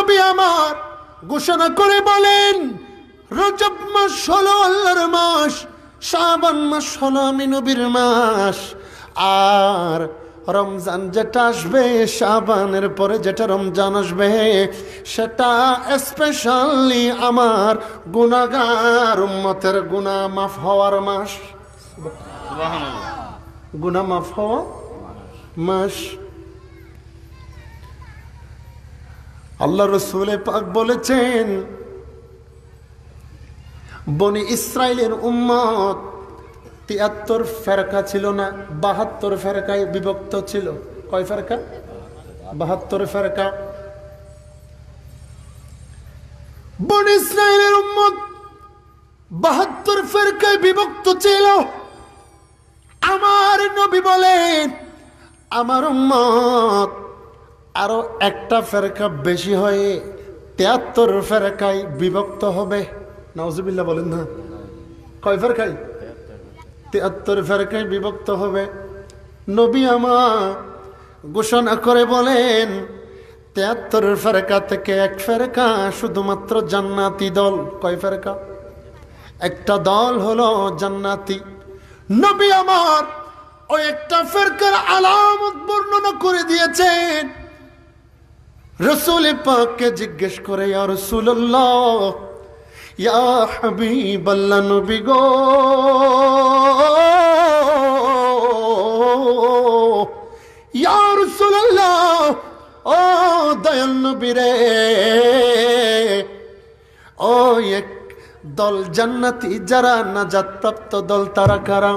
নবী আমার ঘোষণা করে বলেন, রজব মাস হলো আল্লাহর মাস, শাবান মাস হলো আমি নবীর মাস, আর রমজান যেটা আসবে, শাবানের পরে যেটা রমজান আসবে, সেটা স্পেশালি আমার গুনাহগার উম্মতের গুনাহ মাফ হওয়ার মাস। গুনাহ মাফ হওয়া মাস। আল্লাহ রসুল পাক বলেছেন, বনি ইসরাইলের উম্মত ৭৩ ফেরকা ছিল না, ৭২ ফেরকায় বিভক্ত ছিল। কয় ফেরকা? ৭২ ফেরকা। বনি ইসরাইলের উম্মত ৭২ ফেরকায় বিভক্ত ছিল। আমার নবী বলেন, আমার উম্মত আরো একটা ফেরকা বেশি হয়ে ৭৩ ফেরকায় বিভক্ত হবে। নাউজুবিল্লাহ বলেন না। কয় ফেরকায়? ৭৩ ফেরকায় বিভক্ত হবে। নবী আমার ঘোষণা করে বলেন, ৭৩ ফেরকা থেকে এক ফেরকা শুধুমাত্র জান্নাতি দল। কয় ফেরকা? একটা দল হলো জান্নাতি। নবী আমার ওই একটা ফেরকার আলামত বর্ণনা করে দিয়েছেন। রাসূল পাককে জিজ্ঞেস করে, ইয়া রাসূলুল্লাহ, ইয়া হাবিবাল্লাহ, নবী গো, ইয়া রাসূলুল্লাহ, ও দয়াল নবী রে, ও এক দল জান্নাতি যারা নাজাত প্রাপ্ত দল, তারা কারা?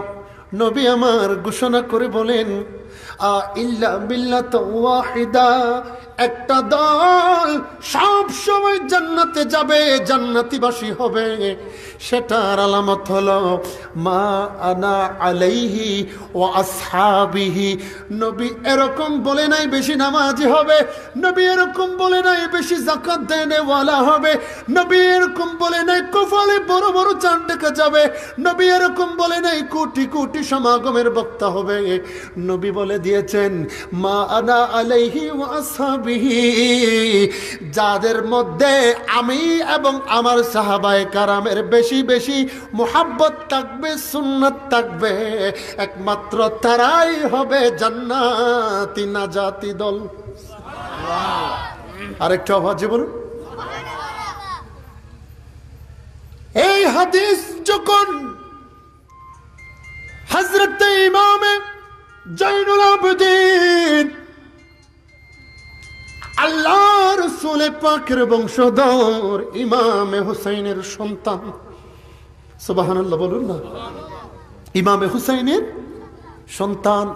নবী আমার ঘোষণা করে বলেন, ইল্লা বিল্লাহ ওয়াহিদা, একটা দল সব সময় জান্নাতে যাবে, জান্নাতিবাসী হবে। সেটার আলামত হলো মা আনা আলাইহি ওয়া আসহাবিহি। নবী এরকম বলে নাই বেশি নামাজি হবে, নবী এরকম বলে নাই বেশি যাকাত দেনেওয়ালা হবে, নবী এরকম বলে নাই কপালে বড় বড় চাঁদ দেখা যাবে, নবী এরকম বলে নাই কোটি কোটি সমাগমের বক্তা হবে। নবী বলে দিয়েছেন, মা আনা আলাইহি ওয়া আসহাবিহি, যাদের মধ্যে আমি এবং আমার সাহাবায়ে কারামের বেশি বেশি মুহাব্বত থাকবে, সুন্নাত থাকবে, একমাত্র তারাই হবে জান্নাতি নাজাতি দল। আরেকটা আওয়াজে বলুন। এই হাদিস যখন হযরত ইমামে জয়নুল আবেদিন আল্লাহ রাসূল পাকের বংশধর ইমামে হুসাইনের সন্তান, সুবহানাল্লাহ বলুন না, ইমামে হুসাইনের সন্তান,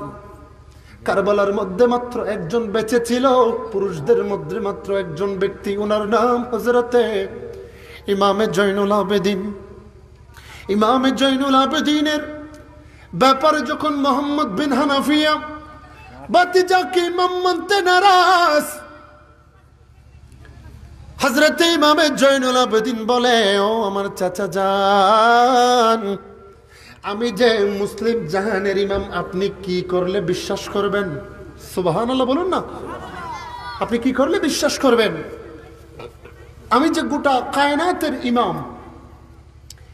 কারবালার মধ্যে মাত্র একজন বেঁচে ছিল, পুরুষদের মধ্যে মাত্র একজন ব্যক্তি, ওনার নাম হযরতে ইমামে জয়নুল আবেদিন। ইমামে জয়নুল আবেদিনের ব্যাপারে যখন মোহাম্মদ বিন হানাফিয়া বাতিজাকে ইমাম মানতে নারাজ, হযরত ইমামে জয়নুল আবেদিন বলে, ও আমার চাচা জান, আমি যে মুসলিম জাহানের ইমাম, আপনি কি করলে বিশ্বাস করবেন? সুবহানাল্লাহ বলুন না। আপনি কি করলে বিশ্বাস করবেন? আমি যে গোটা কায়নাতের ইমাম,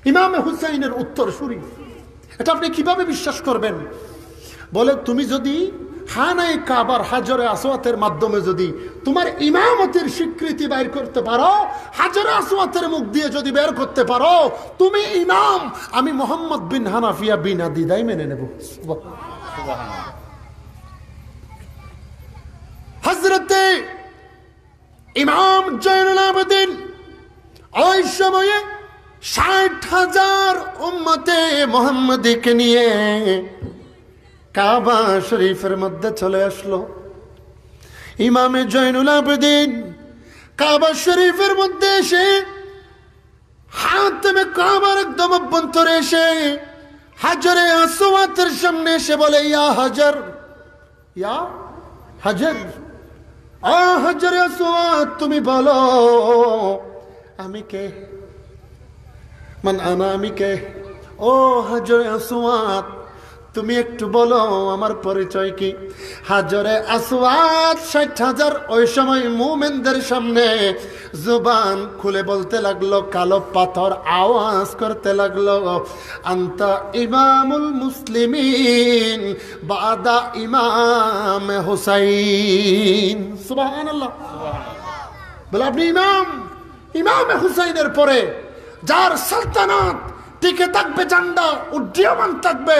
ইমামে হুসাইনের উত্তরসূরি, এটা আপনি কিভাবে বিশ্বাস করবেন? বলে, তুমি যদি খানায়ে কাবার হাজরে আসওয়াতের মাধ্যমে যদি তোমার ইমামতের স্বীকৃতি বের করতে পারো, হাজরে আসওয়াতের মুখ দিয়ে যদি বের করতে পারো, তুমি ইমাম, আমি মোহাম্মদ বিন হানাফিয়া বিনা দ্বিধায় মেনে নেব। হযরতে ইমাম জয়নুল আবেদিন ওই সময়ে ৬০,০০০ উম্মতে মুহাম্মাদীকে নিয়ে কাবা শরীফের মধ্যে চলে আসলো। ইমামে জয়নুল আবেদিন কাবা শরীফের মধ্যে এসে হাতেমে কাবার একদম অভ্যন্তরে এসে হাজরে আসওয়াতের সামনে এসে বলে, ইয়া হাজার, ইয়া হাজার, হাজরে আসওয়াত, তুমি বলো আমি কে? মান আনা, আমি কে? ও হাজরে আসওয়াত, তুমি একটু বলো আমার পরিচয় কি? হাজরে আসওয়াদ ৬০,০০০ ওই সময় মুমিনদের সামনে জুবান খুলে বলতে লাগলো, কালো পাথর আওয়াজ করতে লাগলো, আনতা ইমামুল মুসলিমিন বাদা ইমাম হুসাইন। সুবহানাল্লাহ। বলে আপনি ইমাম হুসাইনের পরে যার সালতানাত টিকে থাকবে, ঝান্ডা উড্ডীয়মান থাকবে,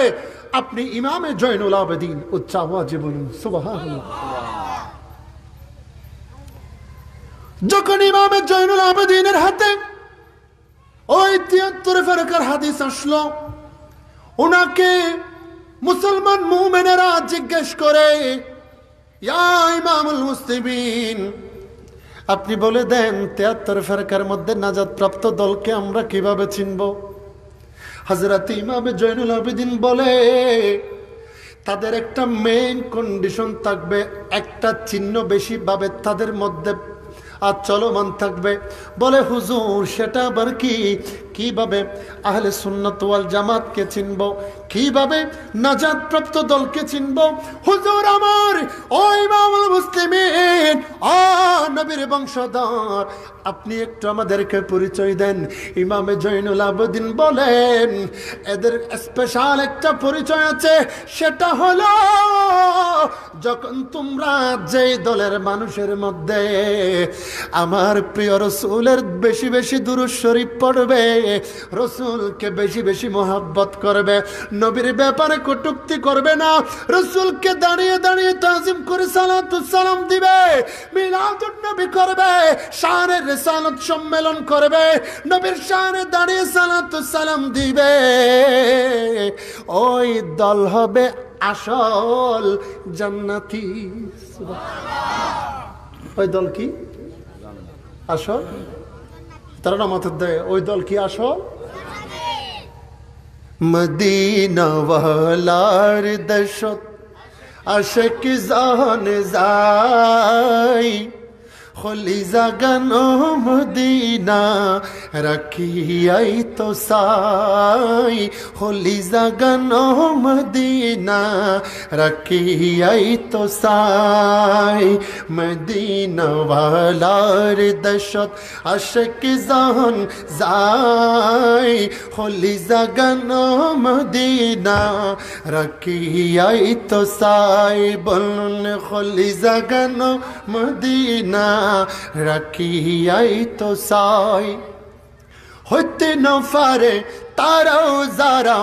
আপনি ইমামে জয়নুল আবেদিন। উচ্চ আওয়াজে বলুন সুবহানাল্লাহ। যখন ইমামে জয়নুল আবেদিনের হাতে ওই ৭৩ ফেরকার হাদিস আসলো, ওনাকে মুসলমান মুমিনেরা জিজ্ঞেস করে, ইয়া ইমামুল মুসলিমিন, আপনি বলে দেন ৭৩ ফেরকার মধ্যে নাজাত প্রাপ্ত দলকে আমরা কিভাবে চিনব? হযরত ইমামে জয়নুল আবেদিন বলে, তাদের একটা মেইন কন্ডিশন থাকবে, একটা চিহ্ন বেশি ভাবে তাদের মধ্যে আর চলমান থাকবে। বলে হুজুর সেটা আবার কি? কিভাবে আহলে সুন্নাত ওয়াল জামাতকে চিনব, কিভাবে নাজাত প্রাপ্ত দলকে চিনব? হুজুর আমার ও ইমামুল মুসলিমিন, ও নবীর বংশধর, আপনি একটু আমাদেরকে পরিচয় দেন। ইমামে জয়নুল আবেদিন বলেন, এদের স্পেশাল একটা পরিচয় আছে, সেটা হলো যখন তোমরা যে দলের মানুষের মধ্যে আমার প্রিয় রসুলের বেশি বেশি দুরূদ শরীফ পড়বে, রসুলকে বেশি বেশি মোহাব্বত করবে, নবীর ব্যাপারে কটূক্তি করবে না, রসুলকে দাঁড়িয়ে দাঁড়িয়ে তাজিম করে সালাতুস সালাম দিবে, মিলাদুন নবী করবে, শানে রিসালাত সম্মেলন করবে, নবীর শানে দাঁড়িয়ে সালাতুস সালাম দিবে, ওই দল হবে আসল জান্নাতি। ওই দল কি আসল? তারা না মাথার দেয়, ওই দল কি আসল? মদিনা ওয়ালার দশত আশিক জান যাই, খলি জাগানো মদিনা রাখিয়াই তো সাই, খলি জাগানো মদিনা রাখিয়াই তো সাই, মদিনা ওয়ালার দশত আশিক জান যাই, খলি জাগানো মদিনা রাখিয়াই তো সাই। বলুন খলি জাগানো মদিনা রাখিয়াই তো সাই। হইতে ন পারে তারাও যারা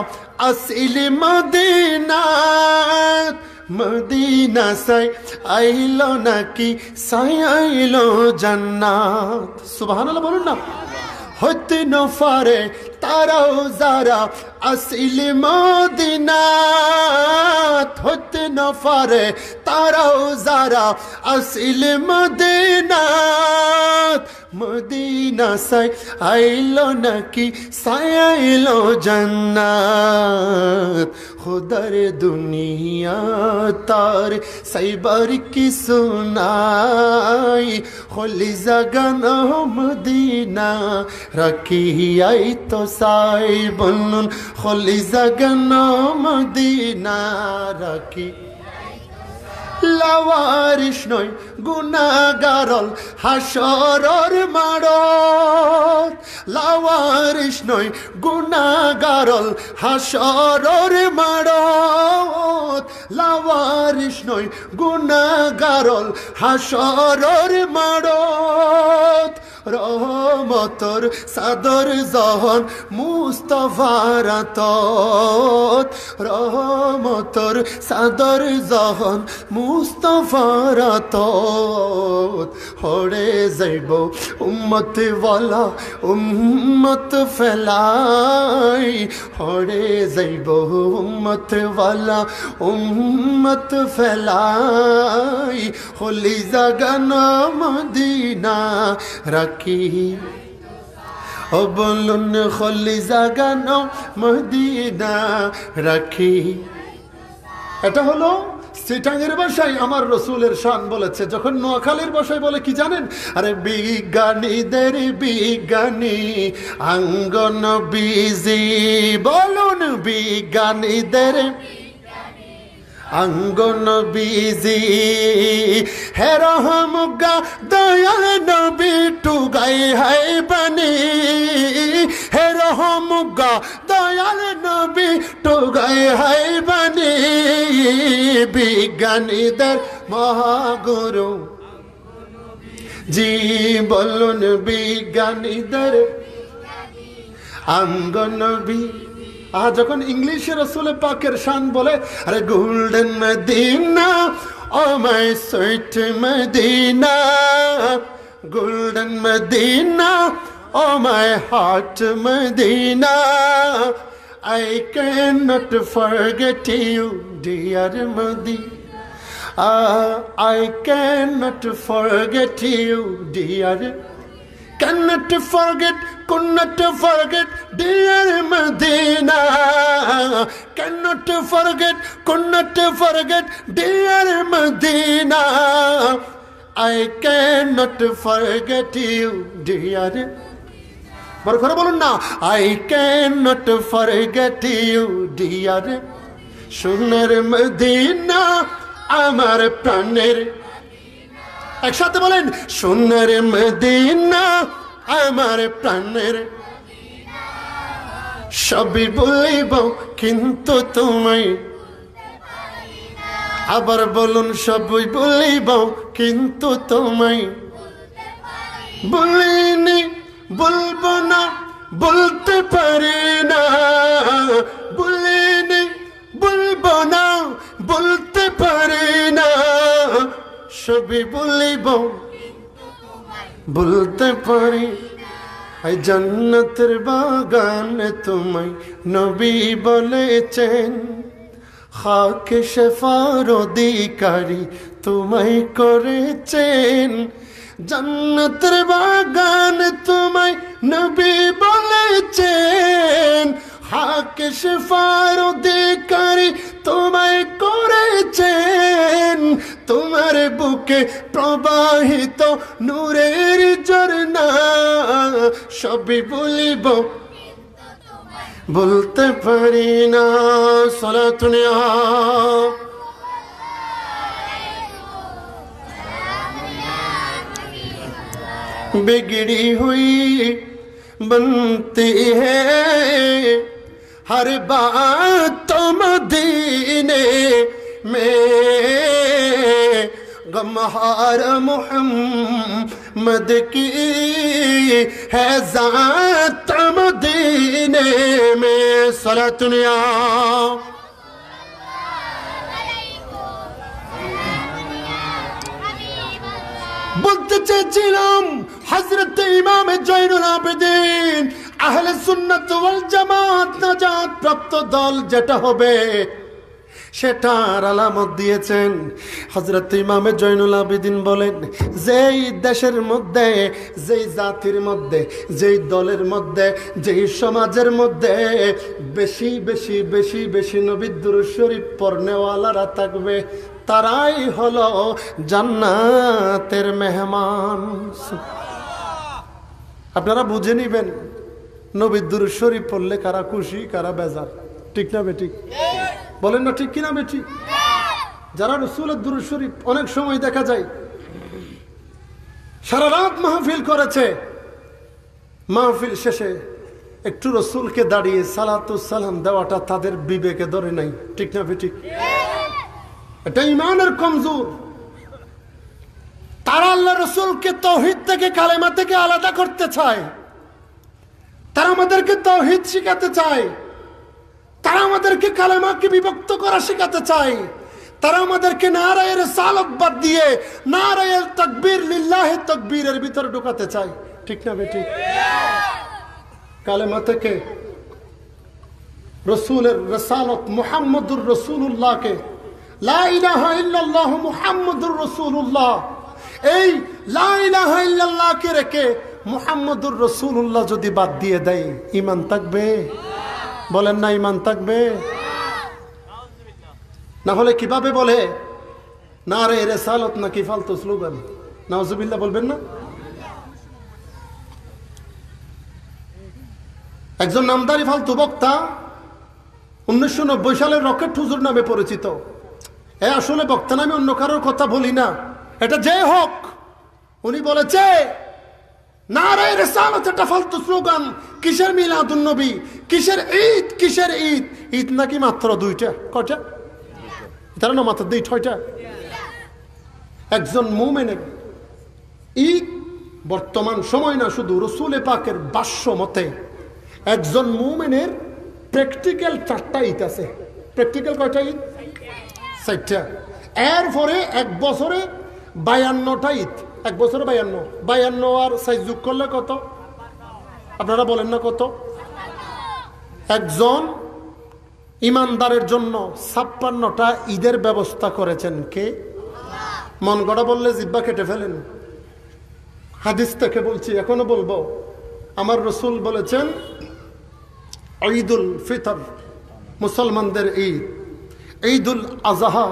আসিল মদিনা, মদিনা সাই আইলো নাকি সাই আইলো জান্নাত। সুবহানাল্লাহ বলুন না। হইতে ন পারে তারাও যারা আসিল মদিনা, হইতে ন পারে তারাও যারা আসিল মদিনা, মদিনা সাই আইলো নাকি সাই আইলো জান্নাত। খুদার দুনিয়া তার সাইবার কি সুনাই, খলি জাগানো মদিনা রাখিয়াই তো সাই। বলুন খলি জাগানো মদিনা রাখি লাওয়ারিশ নয় গুনাহগারল হাসরর মাড়ত, লাওয়ারিশ নয় গুনাহগারল হাসরর মাড়ত, লাওয়ারিশ নয় গুনাহগারল হাসরর মাড়ত। রহমতর সাদর জহন মুস্তাফার আতত, রহমতর সাদর জহন মুস্তাফার আতত। হড়ে যাইব উম্মত ওয়ালা উম্মত ফেলাই, হড়ে যাইব উম্মত ওয়ালা উম্মত ফেলাই, খলি জাগানো মদিনা রাখি। ও বলুন খলি জাগানো মদিনা রাখি। এটা হলো চিটাঙের ভাষায় আমার রসুলের শান বলেছে। যখন নোয়াখালীর ভাষায় বলে কি জানেন? আরে বিজ্ঞানীদের বিজ্ঞানী আঙ্গন বিজি, বলুন বিজ্ঞানীদের আঙ্গন বিজি হে রহমগা দয়াল নবী টুগাই হাই বানি হে রহমগা দয়াল নবী টুগাই হাই বানি বিজ্ঞানীদের মহাগুরু জি বলুন বিজ্ঞানীদের আঙ্গন বি যখন ইংলিশে রাসূল পাকের শান বলে আরে golden Medina oh my sweet Medina golden Medina oh my heart Medina I cannot forget you dear Medina I cannot forget you dear cannot forget could not forget dear Medina cannot forget could not forget dear Medina I cannot forget you dear বড় করে বলুন না I cannot forget you dear সোনার Medina আমার প্রাণের একসাথে বলেন সোনার মদিনা আমার প্রাণের সবই বলিব কিন্তু তোমায় আবার বলুন সবই বলিব কিন্তু তোমায় বলিনি বলবো না বলতে পারি না বলিনি বলবো না বলতে পারি না সবই বলিব বলতে পারি এই জান্নাতের বাগান তোমায় নবী বলেছেন খাকে শেফার অধিকারী তোমায় করেছেন জান্নাতের বাগান তোমায় নবী বলেছেন হাকে শেফার অধিকারী তোমায় করেছেন তোমার বুকে প্রবাহিত নূরের ঝরনা সবই বলিব বলতে পারি না সালাতুন बिगड़ी हुई बनती है हर बात तो मदीने में गमहार मोहम्मद की है ज़ात मदीने में सलातुनिया বলতে চেয়েছিলাম হযরত ইমাম জয়নুল আবেদিন আহলে সুন্নাত ওয়াল জামাত নাজাত প্রাপ্ত দল যেটা হবে সেটার আলামত দিয়েছেন হযরত ইমাম জয়নুল আবেদিন বলেন যেই দেশের মধ্যে যেই জাতির মধ্যে যেই দলের মধ্যে যেই সমাজের মধ্যে বেশি বেশি বেশি বেশি নবীর দুরূদ শরীফ পড়নেওয়ালারা থাকবে তারাই হলো জান্নাতের মেহমান আপনারা বুঝে নিবেন নবীর দুরূদ শরীফ পড়লে কারা খুশি কারা বেজার ঠিক না বেঠিক বলেন না ঠিক কিনা বেঠিক যারা রাসূলের দুরূদ শরীফ অনেক সময় দেখা যায় সারা রাত মাহফিল করেছে মাহফিল শেষে একটু রাসূলকে দাঁড়িয়ে সালাতু সালাম দেওয়াটা তাদের বিবেকে ধরে নাই ঠিক না বেঠিক এটা ঈমানের কমজোর তারা আল্লাহ রাসূলকে তাওহীদ থেকে কালেমা থেকে আলাদা করতে চায় তারা আমাদেরকে তাওহীদ শিখাতে চায় তারা আমাদেরকে কালেমাকে বিভক্ত করা শেখাতে চায় তারা আমাদেরকে নারায়ে রিসালাত বাদ দিয়ে নারায়ে তাকবীর লিল্লাহি তাকবীরের ভিতরে ঢোকাতে চায় ঠিক না বেঠিক কালেমা থেকে রাসূলের রিসালাত মুহাম্মদুর রাসূলুল্লাহকে লা ইলাহা ইল্লাল্লাহু মুহাম্মাদুর রাসূলুল্লাহ এই লা ইলাহা ইল্লাল্লাহ কে রেখে মুহাম্মাদুর রাসূলুল্লাহ যদি বাদ দিয়ে দেয় ঈমান থাকবে বলেন না ঈমান থাকবে না হলে কিভাবে বলে নারে রিসালাত নাকি ফালতু স্লোগান নাউজুবিল্লাহ বলবেন না একজন নামদারি ফালতু বক্তা 1990 সালের রকেট হুজুর নামে পরিচিত আসলে বক্তা না, আমি অন্য কারোর কথা বলি না, এটা যে হোক, উনি বলেছে নারায়ে রিসালাত একটা ফালতু স্লোগান। কিসের মিলাদুন নবী, কিসের ঈদ, কিসের ঈদ? ঈদ নাকি মাত্র দুইটা। কয়টা? তারা না মাত্র ছয়টা। একজন মুমিনের ঈদ বর্তমান সময় না, শুধু রসুল পাকের ভাষ্য মতে একজন মুমিনের প্র্যাকটিক্যাল 4টা ঈদ আছে। প্র্যাকটিক্যাল কয়টা ঈদ? 4টা। এরপরে এক বছরে 52টা ঈদ। এক বছরে 52 আর 4 যোগ করলে কত? আপনারা বলেন না কত? একজন ইমানদারের জন্য 56টা ঈদের ব্যবস্থা করেছেন কে? মন গড়া বললে জিব্বা কেটে ফেলেন। হাদিস থেকে বলছি, এখনো বলবো। আমার রসুল বলেছেন ঈদুল ফিতর মুসলমানদের ঈদ, ঈদুল আজহা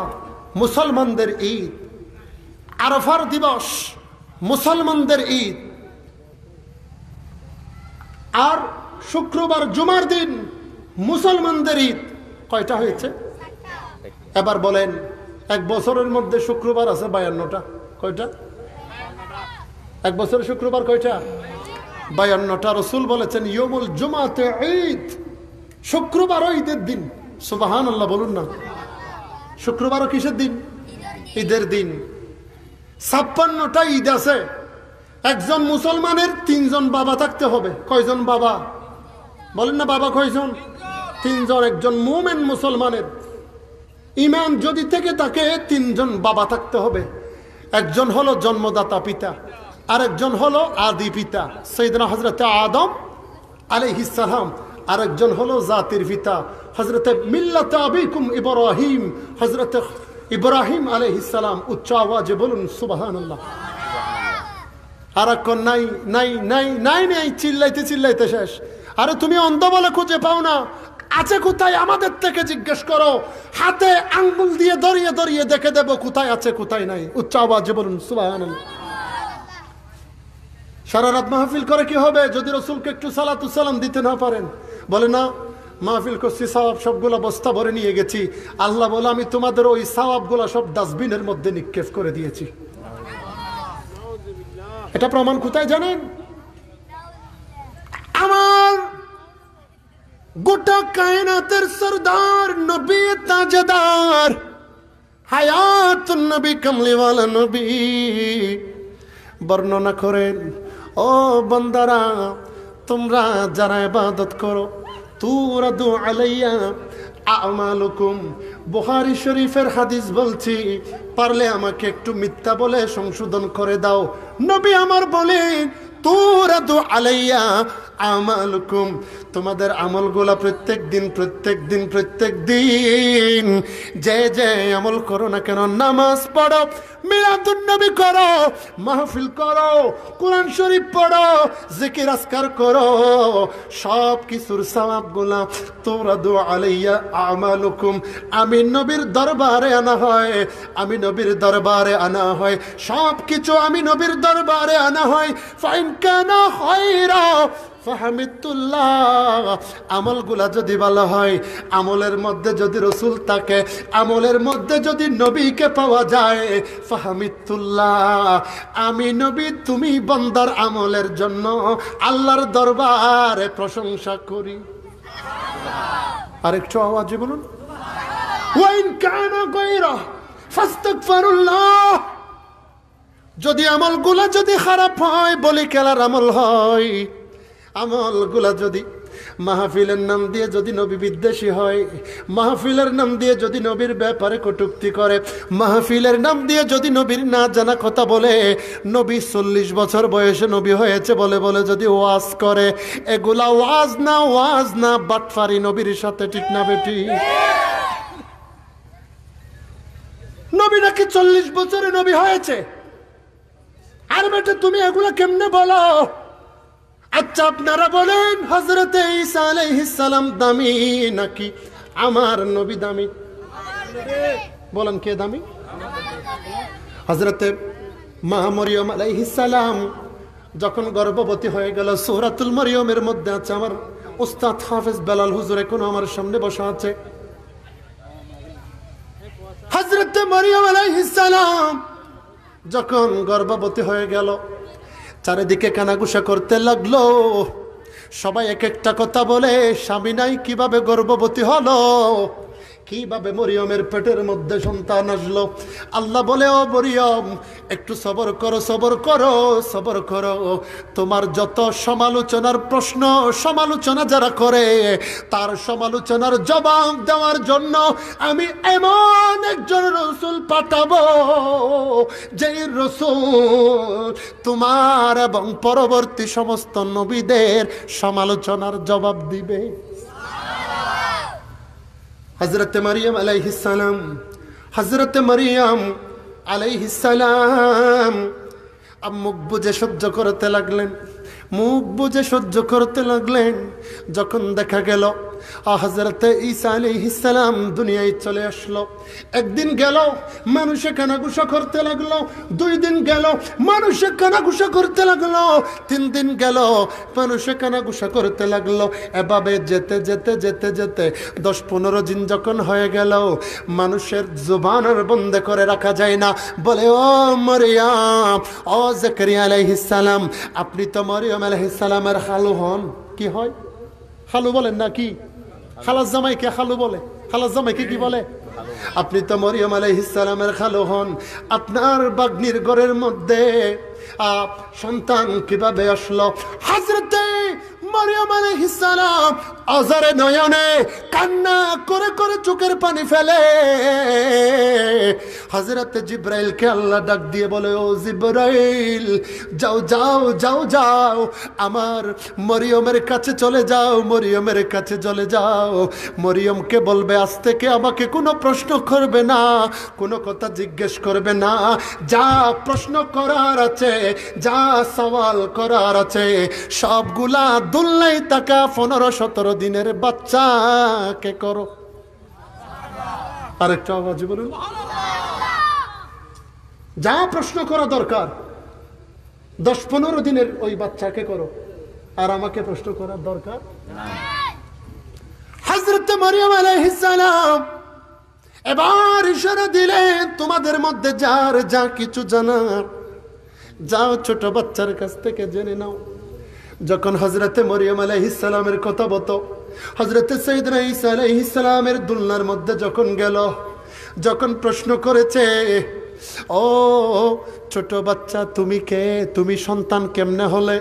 মুসলমানদের ঈদ, আরাফার দিবস মুসলমানদের ঈদ, আর শুক্রবার জুমার দিন মুসলমানদের ঈদ। কয়টা হয়েছে? এবার বলেন, এক বছরের মধ্যে শুক্রবার আছে 52টা। কয়টা? এক বছরের শুক্রবার কয়টা? 52টা। রসুল বলেছেন ইয়মুল জুমাতে ঈদ, শুক্রবারও ঈদের দিন। সুবহানাল্লাহ বলুন না। শুক্রবারও কিসের দিন? ঈদের দিন। 56টা ঈদ আছে। একজন মুসলমানের 3 জন বাবা থাকতে হবে। কয়জন বাবা? বলেন না বাবা কয়জন? 3 জন। একজন মুমিন মুসলমানের ঈমান যদি থেকে থাকে 3 জন বাবা থাকতে হবে। একজন হলো জন্মদাতা পিতা, আরেকজন হলো আদি পিতা সাইয়েদনা হযরত আদম আলাইহিস সালাম, আরেকজন হলো জাতির পিতা হযরত মিল্লাত আবিকুম ইব্রাহিম, হযরত ইব্রাহিম আলাইহিস সালাম। উচ্চ আওয়াজে বলুন সুবহানাল্লাহ। আর কোন নাই নাই নাই নাই নাই, চিল্লাইতে চিল্লাইতে শেষ। আরে তুমি অন্ধ বলে খুঁজে পাও না, আছে কোথায় আমাদের থেকে জিজ্ঞেস করো। হাতে আঙ্গুল দিয়ে ধরিয়ে ধরিয়ে দেখে দেব কোথায় আছে কোথায় নাই। উচ্চ আওয়াজে বলুন সুবহানাল্লাহ। সারা রাত মাহফিল করে কি হবে যদি রসুলকে একটু সালাতু সালাম দিতে না পারেন? বলে না মাহফিল করছি, সওয়াব সবগুলা বস্তা ভরে নিয়ে গেছি। আল্লাহ বলে আমি তোমাদের ওই সওয়াবগুলা সব ডাস্টবিনের মধ্যে নিক্ষেপ করে দিয়েছি। এটা প্রমাণ কোথায় জানেন? আমার গোটা কায়নাতের সরদার নবী তাজদার হায়াতুন নবী কামলিওয়ালা নবী বর্ণনা করেন, ও বান্দারা তোমরা যারা ইবাদত করো, তুরাদু আলাইয়া আমালুকুম। বুখারী শরীফের হাদিস বলছি, পারলে আমাকে একটু মিথ্যা বলে সংশোধন করে দাও। নবী আমার বলেন তুরাদু আলাইয়া আমালুকুম, তোমাদের আমলগুলা প্রত্যেক দিন প্রত্যেক দিন প্রত্যেক দিন যে যে আমল করো না কেন, নামাজ পড়ো, মিলাদুন নবী করো, মাহফিল করো, কোরআন শরীফ পড়ো, জিকির আজকার করো, সব কিছুর সওয়াবগুলা তুরাদু আলাইয়া আমালুকুম, আমি নবীর দরবারে আনা হয়, আমি নবীর দরবারে আনা হয়, সব কিছু আমি নবীর দরবারে আনা হয়। ফাইন কানা খায়রা ফাহামিদুল্লাহ, আমলগুলা যদি ভালো হয়, আমলের মধ্যে যদি রসুল থাকে, আমলের মধ্যে যদি নবীকে পাওয়া যায়, ফাহামিদুল্লাহ, আমি নবী তুমি বান্দার আমলের জন্য আল্লাহর দরবারে প্রশংসা করি। আরেকটু আওয়াজে বলুন ওয়াইন কানা গায়রা ফাস্তাগফিরুল্লাহ, যদি আমলগুলা যদি খারাপ হয়, বলি খেলার আমল হয়, আমলগুলা যদি মাহফিলের নাম দিয়ে যদি নবী বিদ্বেষী হয়, মাহফিলের নাম দিয়ে যদি নবীর ব্যাপারে কটূক্তি করে, মাহফিলের নাম দিয়ে যদি নবীর না জানা কথা বলে, নবী 40 বছর বয়সে নবী হয়েছে বলে বলে যদি ওয়াজ করে, এগুলা ওয়াজ না বাটফারি নবীর সাথে, ঠিক না বেটি? নবী নাকি 40 বছরে নবী হয়েছে, আর বেটা তুমি এগুলা কেমনে বলো? আচ্ছা আপনারা বলেন হযরতে ঈসা আলাইহিস সালাম দামি নাকি আমার নবী দামি? বলেন কে দামি? হযরতে মা মরিয়ম আলাইহিস সালাম যখন গর্ভবতী হয়ে গেল, সূরাতুল মরিয়মের মধ্যে আছে, আমার উস্তাদ হাফেজ বেলাল হুজুর এখন আমার সামনে বসা আছে। হযরত মরিয়ম আলাইহিস সালাম যখন গর্ভবতী হয়ে গেল, চারিদিকে কানাঘুষা করতে লাগলো। সবাই এক একটা কথা বলে, স্বামী নাই কিভাবে গর্ভবতী হলো, কিভাবে মরিয়মের পেটের মধ্যে সন্তান আসলো। আল্লাহ বলে, ও মরিয়ম একটু সবর করো, সবর করো, সবর করো। তোমার যত সমালোচনার প্রশ্ন, সমালোচনা যারা করে, তার সমালোচনার জবাব দেওয়ার জন্য আমি এমন একজন রসুল পাঠাবো, যেই রসুল তোমার এবং পরবর্তী সমস্ত নবীদের সমালোচনার জবাব দিবে। হযরত মরিয়ম আলাইহিস সালাম, হযরত মরিয়ম আলাইহিস সালাম মুখ বুজে সহ্য করতে লাগলেন, মুখ বুজে সহ্য করতে লাগলেন। যখন দেখা গেল হযরত ঈসা আলাইহিস সালাম দুনিয়ায় চলে আসলো, একদিন গেল মানুষে কানাঘুষা করতে লাগলো, 2 দিন গেল মানুষে কানাঘুষা করতে লাগলো, 3 দিন গেল মানুষে কানাঘুষা করতে লাগলো। এভাবে যেতে যেতে যেতে যেতে 10-15 দিন যখন হয়ে গেল, মানুষের জবান আর বন্ধ করে রাখা যায় না। বলে, ও মরিয়ম, ও জাকারিয়া আলাইহিস সালাম, আপনি তো মরিয়ম আলাইহিস সালামের খালু হন। কি হয়? খালু বলেন না কি? খালাস জামাইকে খালু বলে, খালাস জামাইকে কি বলে? আপনি তো মরিয়ম আলাইহিস সালামের খালু হন। আপনার বাগ্নির ঘরের মধ্যে সন্তান কিভাবে আসলো? হযরতে মরিয়ম আলাইহিস সালাম আজারে নয়নে কান্না করে করে চোখের পানি ফেলে। হযরতে জিবরাইলকে আল্লাহ ডাক দিয়ে বলে, ও জিবরাইল, যাও যাও যাও যাও, আমার মরিয়মের কাছে চলে যাও, মরিয়মের কাছে চলে যাও। মরিয়মকে বলবে আজ থেকে আমাকে কোনো প্রশ্ন করবে না, কোনো কথা জিজ্ঞেস করবে না। যা প্রশ্ন করার আছে, যা সওয়াল করার আছে, সবগুলা দুল্লাই টাকা 15-17 দিনের বাচ্চাকে করো। আরেকটা আওয়াজ বলুন। যা প্রশ্ন করা দরকার 10-15 দিনের ওই বাচ্চাকে করো, আর আমাকে প্রশ্ন করার দরকার নাই। হযরত মরিয়ম আলাইহিস সালাম এবার ইশারা দিলেন, তোমাদের মধ্যে যার যা কিছু জানার, যাও ছোট বাচ্চার কাছ থেকে জেনে নাও। যখন হযরতে মরিয়ম আলাইহিস সালামের কথা বলতো, হযরতে সাইয়েদনা ঈসা আলাইহিস সালামের দুলনার মধ্যে যখন গেল, যখন প্রশ্ন করেছে, ও ছোট বাচ্চা, তুমি কে? তুমি সন্তান কেমনে হলে?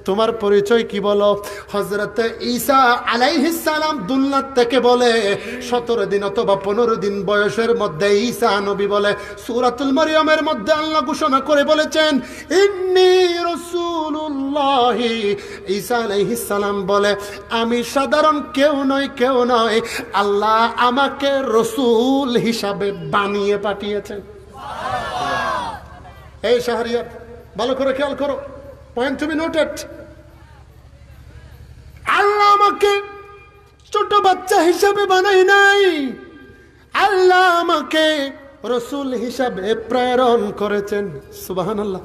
তোমার পরিচয় কি বলো? হযরতে ঈসা আলাইহিস সালাম দুলনার থেকে বলে, 17 দিন অথবা 15 দিন বয়সের মধ্যে ঈসা নবী বলে। সূরাতুল মারইয়ামের মধ্যে আল্লাহ ঘোষণা করে বলেছেন, ইন্নী রাসূলুল্লাহি। ঈসা আলাইহিস সালাম বলে, আমি সাধারণ কেউ নয়, কেউ নয়, আল্লাহ আমাকে রাসূল হিসাবে বানিয়ে পাঠিয়েছেন। এই শাহরিয়ার, ভালো করে খেয়াল করো, পয়েন্ট টু বি নোটেড। আল্লাহ আমাকে ছোট বাচ্চা হিসাবে বানাই নাই, আল্লাহ আমাকে রাসূল হিসাবে প্রেরণ করেছেন। সুবহানাল্লাহ।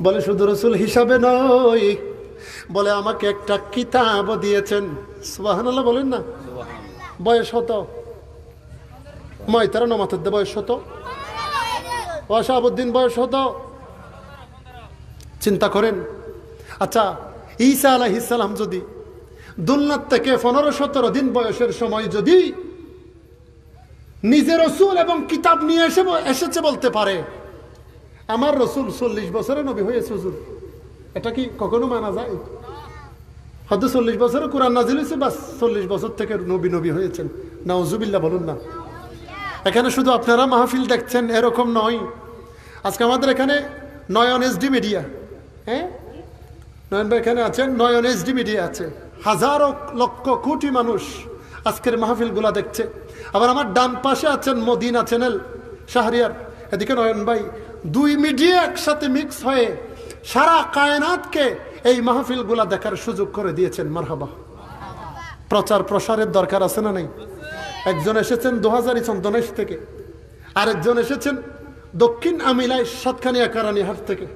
বলে শুধু রাসূল হিসাবে নয়, বলে আমাকে একটা কিতাব দিয়েছেন। সুবহানাল্লাহ বলেন না। বয়স হত ময়তারা নমাতদ্দে বয়স হতো, ওয়াশাবুদ্দিন বয়স হতো। চিন্তা করেন, আচ্ছা ঈসা আলাইহিস সালাম যদি দুলনাত থেকে 15-17 দিন বয়সের সময় যদি নিজের রাসূল এবং কিতাব নিয়ে এসেছে বলতে পারে, আমার রাসূল 40 বছরে নবী হয়েছে, হুজুর, এটা কি কখনো মানা যায়? হয়তো 40 বছরে কোরআন নাজিল হয়েছে, বাস 40 বছর থেকে নবী হয়েছেন। নাউজুবিল্লাহ বলুন না। এখানে শুধু আপনারা মাহফিল দেখছেন এরকম নয়। আজকে আমাদের এখানে নয়ন এসডি মিডিয়া, হ্যাঁ নয়ন ভাই এখানে আছেন, নয়ন এসডি মিডিয়া আছে, হাজারো লক্ষ কোটি মানুষ আজকের মাহফিলগুলা দেখছে। আবার আমার ডান পাশে আছেন মদিনা চ্যানেল শাহরিয়ার, এদিকে নয়ন ভাই। 2 মিডিয়া একসাথে মিক্স হয়ে সারা কায়নাতকে এই মাহফিলগুলা দেখার সুযোগ করে দিয়েছেন। মারহাবা। প্রচার প্রসারের দরকার আছে না নাই? একজন এসেছেন 2014 থেকে, আরেকজন এসেছেন দক্ষিণ আমিলায় সাতখানিয়া কারানিহাট থেকে।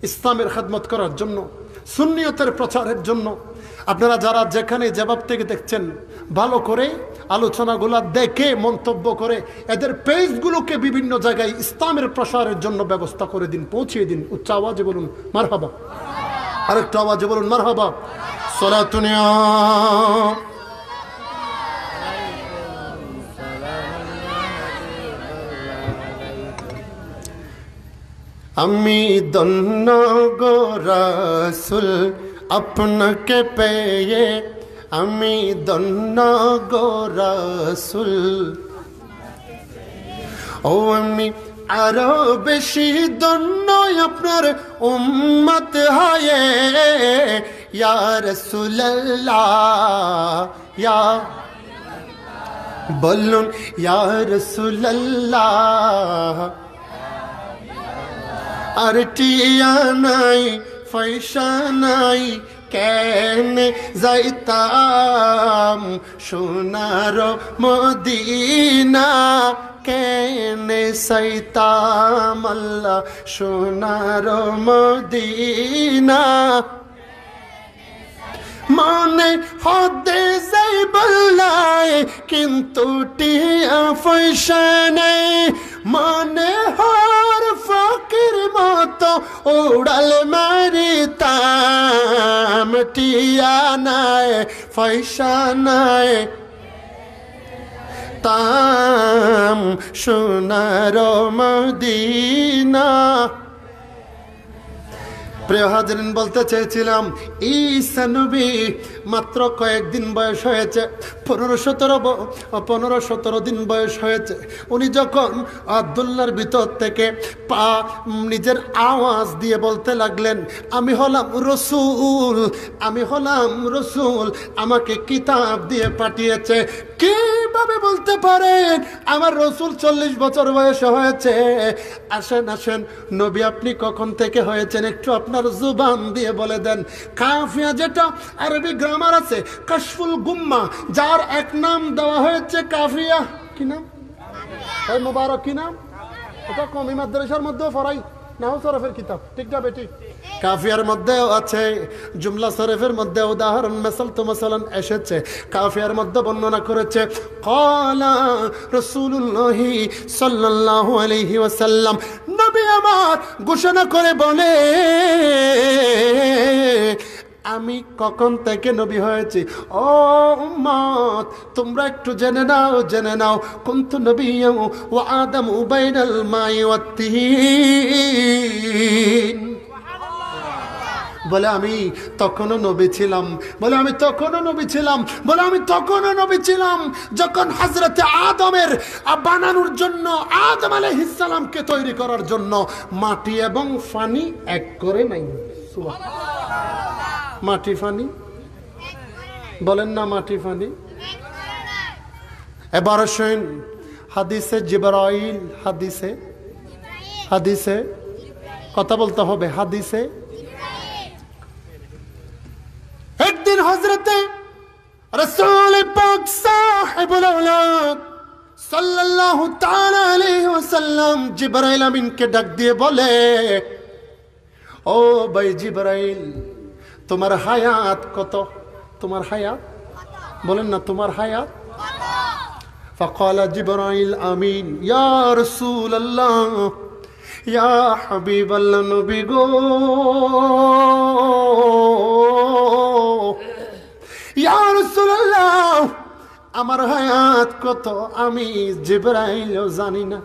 ইসলামের খেদমত করার জন্য, সুন্নিয়তের প্রচারের জন্য। আপনারা যারা যেখানে জবাব থেকে দেখছেন, ভালো করে আলোচনাগুলো দেখে মন্তব্য করে এদের পেজগুলোকে বিভিন্ন জায়গায় ইসলামের প্রসারের জন্য ব্যবস্থা করে দিন, পৌঁছিয়ে দিন। উচ্চ আওয়াজে বলুন মারহাবা, আরেকটু আওয়াজে বলুন মারহাবা। সালাতুনিয়া আমি ধন্য গো রাসূল আপনাকে পেয়ে, আমি ধন্য গো রাসূল। ও আমি আরো বেশি ধন্য আপনার উম্মত হয়ে, ইয়া রাসূলুল্লাহ, ইয়া বলুন ইয়া রাসূলুল্লাহ। আর টিয়া নাই পয়সা নাই কেন যাইতাম সোনার মদিনা, কেন সাইতাম আল্লাহ সোনার মদিনা। মনে হতে যাই বললাই কিন্তু টিয়া পয়সা নেই, মনে হর ফকির মতো উড়াল মারিতাম, টিয়া নাই পয়সা নাই তাম সোনার মদিনা। প্রিয় হাজরিন, বলতে চেয়েছিলাম ঈসা নবী মাত্র কয়েকদিন বয়স হয়েছে, 15-17 দিন বয়স হয়েছে। উনি যখন আব্দুল্লাহর ভিতর থেকে নিজের আওয়াজ দিয়ে বলতে লাগলেন, আমি হলাম রসুল, আমি হলাম রসুল, আমাকে কিতাব দিয়ে পাঠিয়েছে। কিভাবে বলতে পারেন আমার রসুল 40 বছর বয়স হয়েছে? আসেন আসেন নবী আপনি কখন থেকে হয়েছেন একটু আপনার জুবান দিয়ে বলে দেন। কাফিয়া যেটা আরবি গ্রামার আছে কাশফুল গুম্মা, যার এক নাম দেওয়া হয়েছে কাফিয়া। কি নাম? এই মুবারক কি নাম? এটা কমি মাদ্রাসার মধ্যেও পড়াই, নাও সরফের কিতাব, ঠিক না বেটি? কাফিয়ার মধ্যেও আছে, জুমলা শরীফের মধ্যে উদাহরণ মেসাল তো মাসালান এসেছে। কাফিয়ার মধ্যে বর্ণনা করেছে ক্বালা রাসূলুল্লাহ সাল্লাল্লাহু আলাইহি ওয়াসাল্লাম, নবী আমার ঘোষণা করে বলে আমি কখন থেকে নবী হয়েছি। ও উম্মত তোমরা একটু জেনে নাও, জেনে নাও। কুনতু নবিয়্যান ওয়া আদামু বাইনাল মাই ওয়াত তিন। বলে আমি তখনও নবী ছিলাম, বলে আমি তখনও নবী ছিলাম, বলে আমি তখনও নবী ছিলাম যখন হযরতে আদমের বানানোর জন্য, আদম আলাইহিস সালামকে তৈরি করার জন্য মাটি এবং পানি এক করে নাই। সুবহানাল্লাহ। মাটি পানি বলেন না, মাটি পানি। এবার শুন হাদিসে জিবরাইল, হাদিসে কথা বলতে হবে, হাদিসে একদিন হযরতে রাসূল পাক সাহেবুল আওলাদ সাল্লাল্লাহু তাআলা আলাইহি ওয়াসাল্লাম জিবরাইল আমিনকে ডাক দিয়ে বলে, ও ভাই জিবরাইল তোমার হায়াত কত? তোমার হায়াত বলেন না, তোমার হায়াত কত? ফাকালা জিবরাইল আমিন ইয়া রাসূলুল্লাহ ইয়া হাবিবাল্লাহ, নবী গো ইয়া রাসূলুল্লাহ আমার হায়াত কত আমি জিবরাইলও জানি না।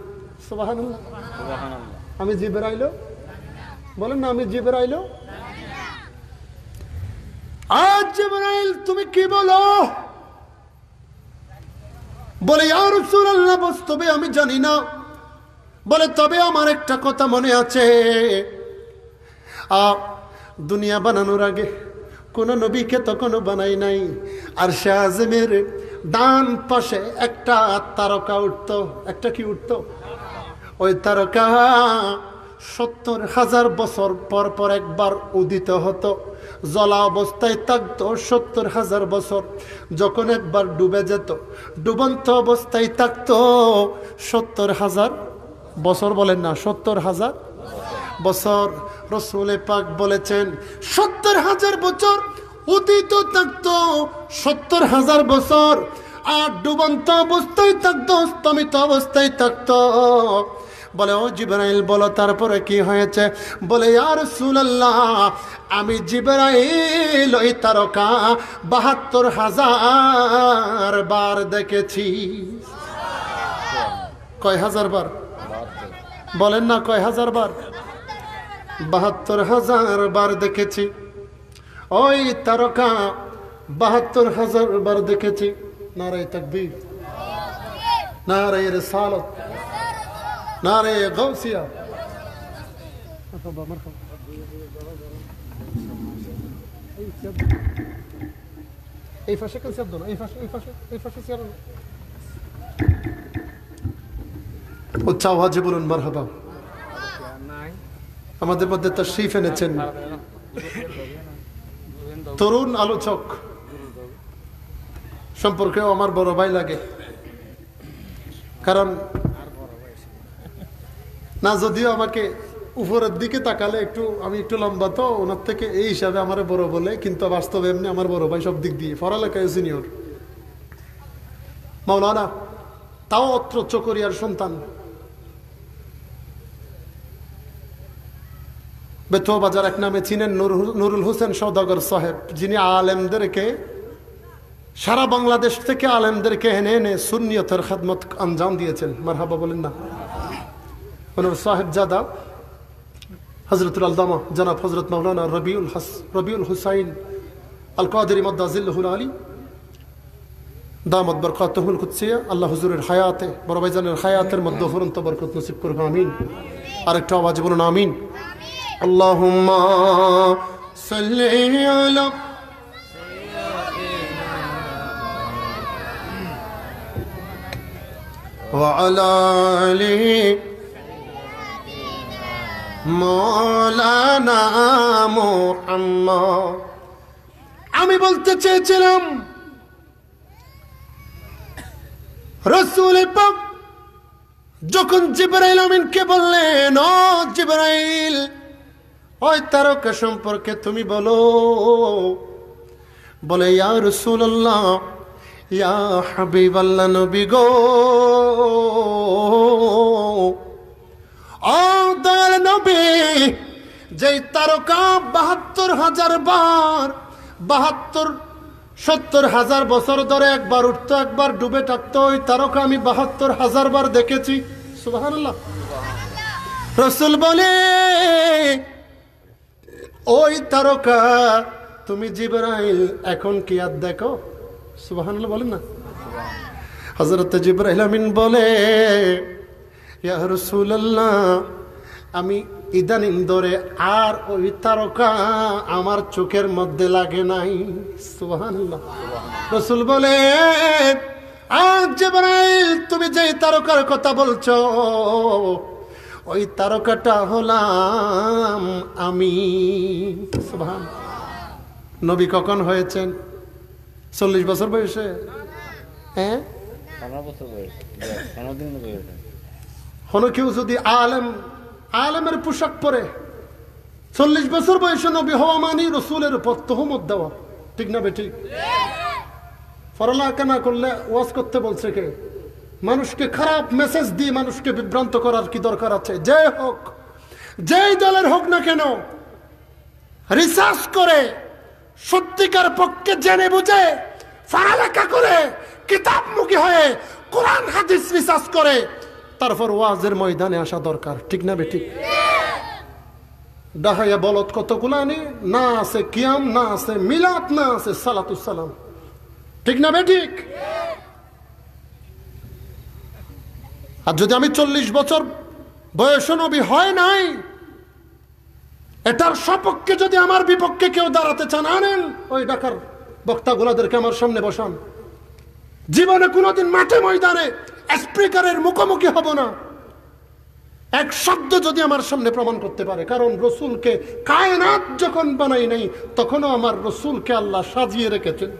সুবহানাল্লাহ, সুবহানাল্লাহ। আমি জিবরাইলও বলেন না, আমি জিবরাইলও। আজ জিবরাইল তুমি কি বলো? বলে ইয়া রাসূলুল্লাহ বাস্তবে আমি জানি না। বলে তবে আমার একটা কথা মনে আছে, দুনিয়া বানানোর আগে কোন নবীকে তখনও বানাই নাই। আর আযমের ডান পাশে একটা তারকা উঠতো, একটা কি উঠতো? ওই তারকা 70,000 বছর পর পর একবার উদিত হতো, জ্বলা অবস্থায় থাকতো 70,000 বছর। যখন একবার ডুবে যেত, ডুবন্ত অবস্থায় থাকতো 70,000 বছর। বলেন না 70,000। বছর। রসুল পাক বলেছেন 70,000 বছর অতীত থাকতো, 70,000 বছর আর ডুবন্ত অবস্থায় থাকতো, স্তমিত অবস্থায় থাকতো। বলে ও জিবরাইল বলো তারপরে কি হয়েছে? বলে ইয়া রাসূলুল্লাহ আমি জিবরাইল ওই তারকা 72,000 বার দেখেছি। কয় হাজার বার? বলেন না কয় হাজার বার? 72,000 বার দেখেছি। ওই তারকা 72,000 বার দেখেছি। নারে তাকবীর, নারে রিসালাত, নারে গাউসিয়া। এই পাশে কেন শব্দ না? এই পাশে, এই পাশে, এই পাশে চেয়ার না। উচ্চ আওয়াজে বলুন মারহাবা। আমাদের মধ্যে তাশরীফ এনেছেন তরুণ আলোচক, সম্পর্কেও আমার বড় ভাই লাগে। কারণ না, যদিও আমাকে উপরের দিকে তাকালে আমি একটু লম্বা, তো ওনার থেকে এই হিসাবে আমার বড় বলে, কিন্তু বাস্তবে এমনি আমার বড় ভাই সব দিক দিয়ে, পড়ালেখায় সিনিয়র মাওলানা, তাও অত্র চকরিয়ার সন্তান। বেতুয়া বাজার এক নামে চিনেন নুরুল হোসেন সওদাগর সাহেব, যিনি আলেমদেরকে সারা বাংলাদেশ থেকে আলেমদেরকে এনে এনে সুন্নিয়তের খেদমত আঞ্জাম দিয়েছেন। মারহাবা বলেন না। ওনার সাহেব জাদা হযরতুল আল্লামা জনাব হযরত মাওলানা রবিউল হুসাইন আল কাদেরী মাদ্দাজিল্লাহুল আলী দামাত বরকাতুহুল কুদসিয়া, আল্লাহ হুজুরের হায়াতে, বড় ভাইজানের হায়াতের মধ্যে ফুরন্ত বরকত নসিব করুন, আমিন। আরেকটা আওয়াজে বলুন আমিন। আল্লাহুম্মা সাল্লি আলা ওয়া আলা আলি মাওলানা মুহাম্মদ। আমি বলতে চেয়েছিলাম রাসূল পাক যখন জিবরাইল আমিনকে বললেন, ও জিবরাইল ওই তারকা সম্পর্কে তুমি বলো। বলে ইয়া রাসূলুল্লাহ, ইয়া হাবিবাল্লাহ, নবী গো, ও দয়াল নবী, যেই তারকা 72,000 বার, 70,000 বছর ধরে একবার উঠতো একবার ডুবে থাকতো, ওই তারকা আমি 72,000 বার দেখেছি। সুবহানাল্লাহ। রাসূল বলে ওই তারকা তুমি জিবরাইল এখন কি আর দেখো? সুবহানাল্লাহ বলেন না। হযরত জিবরাইল আমিন বলে ইয়া রাসূলুল্লাহ আমি ইদানিং ধরে আর ওই তারকা আমার চোখের মধ্যে লাগে নাই। সুবহানাল্লাহ। রাসূল বলে আজ জিবরাইল তুমি যে তারকার কথা বলছো ওই তারকাটা হলাম আমি। সুবহানাল্লাহ। নবী কখন হয়েছেন? 40 বছর বয়সে? হ্যাঁ, 15 বছর বয়সে। হলো কেউ যদি আলেমের পোশাক পরে 40 বছর বয়সে নবী হওয়া মানে রসুলের উপর তহমত দেওয়া, ঠিক না বেঠিক? পড়ালেখা না করলে ওয়াজ করতে বলছে কে? মানুষকে খারাপ মেসেজ দিয়ে মানুষকে বিভ্রান্ত করার কি দরকার আছে? যে হোক, যেই দলের হোক না কেন, রিসার্চ করে সত্যিকার পক্ষে জেনে বুঝে পড়ালেখা করে কিতাবমুখী হয়ে কোরআন হাদিস রিসার্চ করে তারপর ওয়াজের ময়দানে আসা দরকার, ঠিক না বেঠিক? ডাহাইয়া বলত কতগুলো আনি, না আছে কিয়াম, না আছে মিলাদ, না আছে সালাতুস সালাম, ঠিক না বেঠিক? আর যদি আমি 40 বছর বয়স নবী হয় নাই, এটার সপক্ষে যদি আমার বিপক্ষে কেউ দাঁড়াতে চান, আনেন ওই ঢাকার বক্তাগুলাদেরকে আমার সামনে বসান। জীবনে কোনোদিন মাঠে ময়দানে স্পিকারের মুখোমুখি হব না, এক শব্দ যদি আমার সামনে প্রমাণ করতে পারে। কারণ রসুলকে কায়নাত যখন বানাই নাই তখনও আমার রসুলকে আল্লাহ সাজিয়ে রেখেছেন।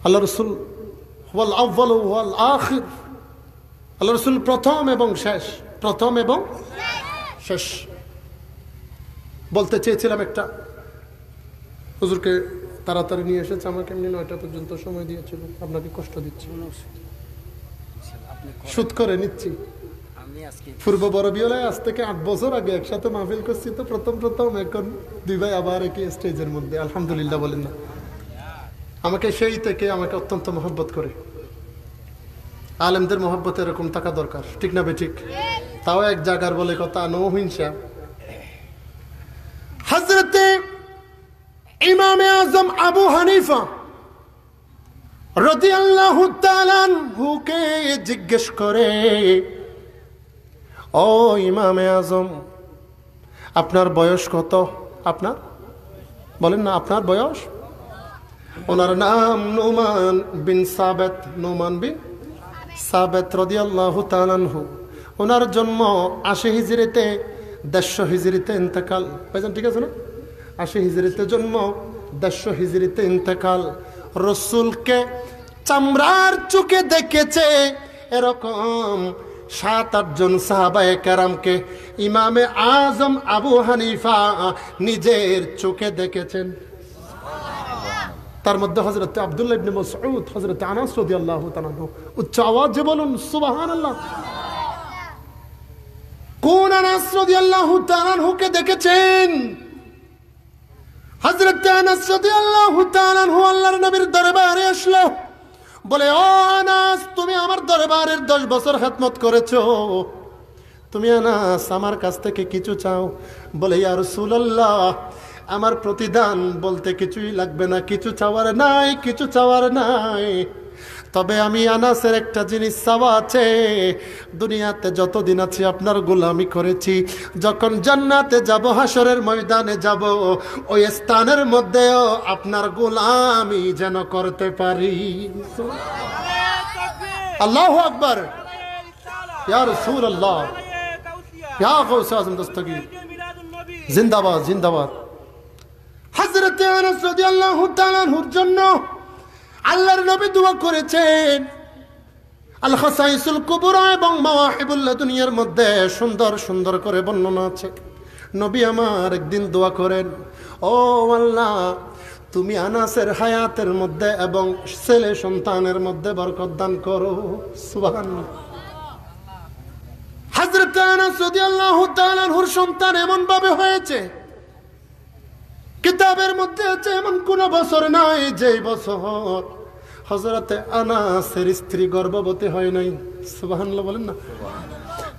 আল্লাহ রসুল ওয়াল আউয়াল ওয়াল আখির, আল্লাহ রাসূল প্রথম এবং শেষ, প্রথম এবং শেষ। বলতে চেয়েছিলাম একটা, হুজুরকে তাড়াতাড়ি নিয়ে এসেছে, আমাকে এমনি 9টা পর্যন্ত সময় দিয়েছিল, আপনাকে কষ্ট দিচ্ছি, শুট করে নিচ্ছি। পূর্ব বড়বিয়ালায় আজ থেকে 8 বছর আগে একসাথে মাহফিল করছি, তো প্রথম এখন দুই ভাই আবার একই স্টেজের মধ্যে, আলহামদুলিল্লাহ বলেন না। আমাকে সেই থেকে আমাকে অত্যন্ত মহব্বত করে। আলেমদের মহব্বত এরকম থাকা দরকার, ঠিক না বেঠিক? তাও এক জায়গার বলে কথা, নো হিংসা। হযরতে ইমামে আজম আবু হানিফা রাদিয়াল্লাহু তাআলা আনহুকে জিজ্ঞেস করে, ও ইমামে আজম, আপনার বয়স কত? আপনার বলেন না, আপনার বয়স? ওনার নাম নুমান বিন সাবেত, নুমান বিন সাবেত রাদিয়াল্লাহু তাআলা আনহু। ওনার জন্ম 80 হিজরিতে, 150 হিজরিতে ইন্তেকাল। ভাইজান ঠিক আছে না? 80 হিজরিতে জন্ম, 150 হিজরিতে ইন্তেকাল। রাসূলকে চামড়ার চোখে দেখেছে এরকম 7-8 জন সাহাবায়ে কেরামকে ইমামে আজম আবু হানিফা নিজের চোখে দেখেছেন। তার মধ্যে হযরত আব্দুল্লাহ ইবনে মাসউদ, হযরত আনাস রাদিয়াল্লাহু তাআলা আনহু। উচ্চ আওয়াজে বলুন সুবহানাল্লাহ। কোন আনাস রাদিয়াল্লাহু তাআলা আনহুকে দেখেছেন? হযরত আনাস রাদিয়াল্লাহু তাআলা আনহু আল্লাহর নবীর দরবারে আসলো, বলে, ও আনাস, তুমি আমার দরবারের 10 বছর খেদমত করেছো, তুমি আনাস আমার কাছ থেকে কিছু চাও? বলে, ইয়া রাসূলুল্লাহ, আমার প্রতিদান বলতে কিছুই লাগবে না, কিছু চাওয়ার নাই, কিছু চাওয়ার নাই। তবে আমি আনাসের একটা জিনিস চাওয়া আছে, দুনিয়াতে যতদিন আছি আপনার গোলামি করেছি, যখন জান্নাতে যাব, হাসরের ময়দানে যাব, ওই স্থানের মধ্যেও আপনার গোলামি যেন করতে পারি। আল্লাহু আকবার, ইয়া রাসূলুল্লাহ, ইয়া গাউস আজম দস্তগীর, জিন্দাবাদ জিন্দাবাদ। হযরত আনাস রাদিয়াল্লাহু তাআলা আনহুর জন্য আল্লাহর নবী দোয়া করেছেন। আল খাসাইসুল কুবরা এবং মাওয়াহিবুল লাদুনিয়ার মধ্যে সুন্দর সুন্দর করে বর্ণনা আছে। নবী আমার একদিন দোয়া করেন, ও আল্লাহ, তুমি আনাসের হায়াতের মধ্যে এবং ছেলে সন্তানের মধ্যে বরকত দান করো। সুবহানাল্লাহ। হযরত আনাস রাদিয়াল্লাহু তাআলা আনহুর সন্তান এমন ভাবে হয়েছে, কিতাবের মধ্যে আছে এমন কোন বছর নাই যে বছর হযরতে আনাসের স্ত্রী গর্ভবতী হয় নাই। সুবহানাল্লাহ বলেন না।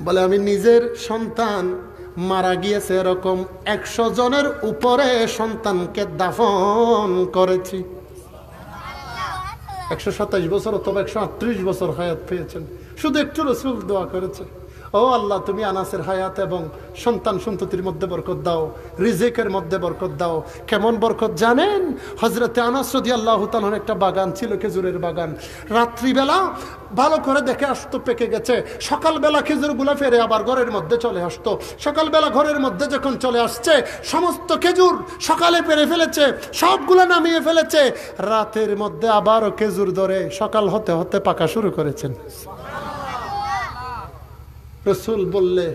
বলে, আমি নিজের সন্তান মারা গিয়েছে এরকম 100 জনের উপরে সন্তানকে দাফন করেছি। 127 বছর অথবা 138 বছর হায়াত পেয়েছেন, শুধু একটু রাসূল দোয়া করেছে, ও আল্লাহ, তুমি আনাসের হায়াত এবং সন্তান সন্ততির মধ্যে বরকত দাও, রিজিকের মধ্যে বরকত দাও। কেমন বরকত জানেন? হযরতে আনাস রাদিয়াল্লাহু তাআলার একটা বাগান ছিল, খেজুরের বাগান। রাত্রিবেলা ভালো করে দেখে আসতো পেকে গেছে, সকালবেলা খেজুরগুলো ফেরে আবার ঘরের মধ্যে চলে আসতো। সকালবেলা ঘরের মধ্যে যখন চলে আসছে, সমস্ত খেজুর সকালে পেরে ফেলেছে, সবগুলো নামিয়ে ফেলেছে। রাতের মধ্যে আবারও খেজুর ধরে সকাল হতে হতে পাকা শুরু করেছেন। রাসূল বললে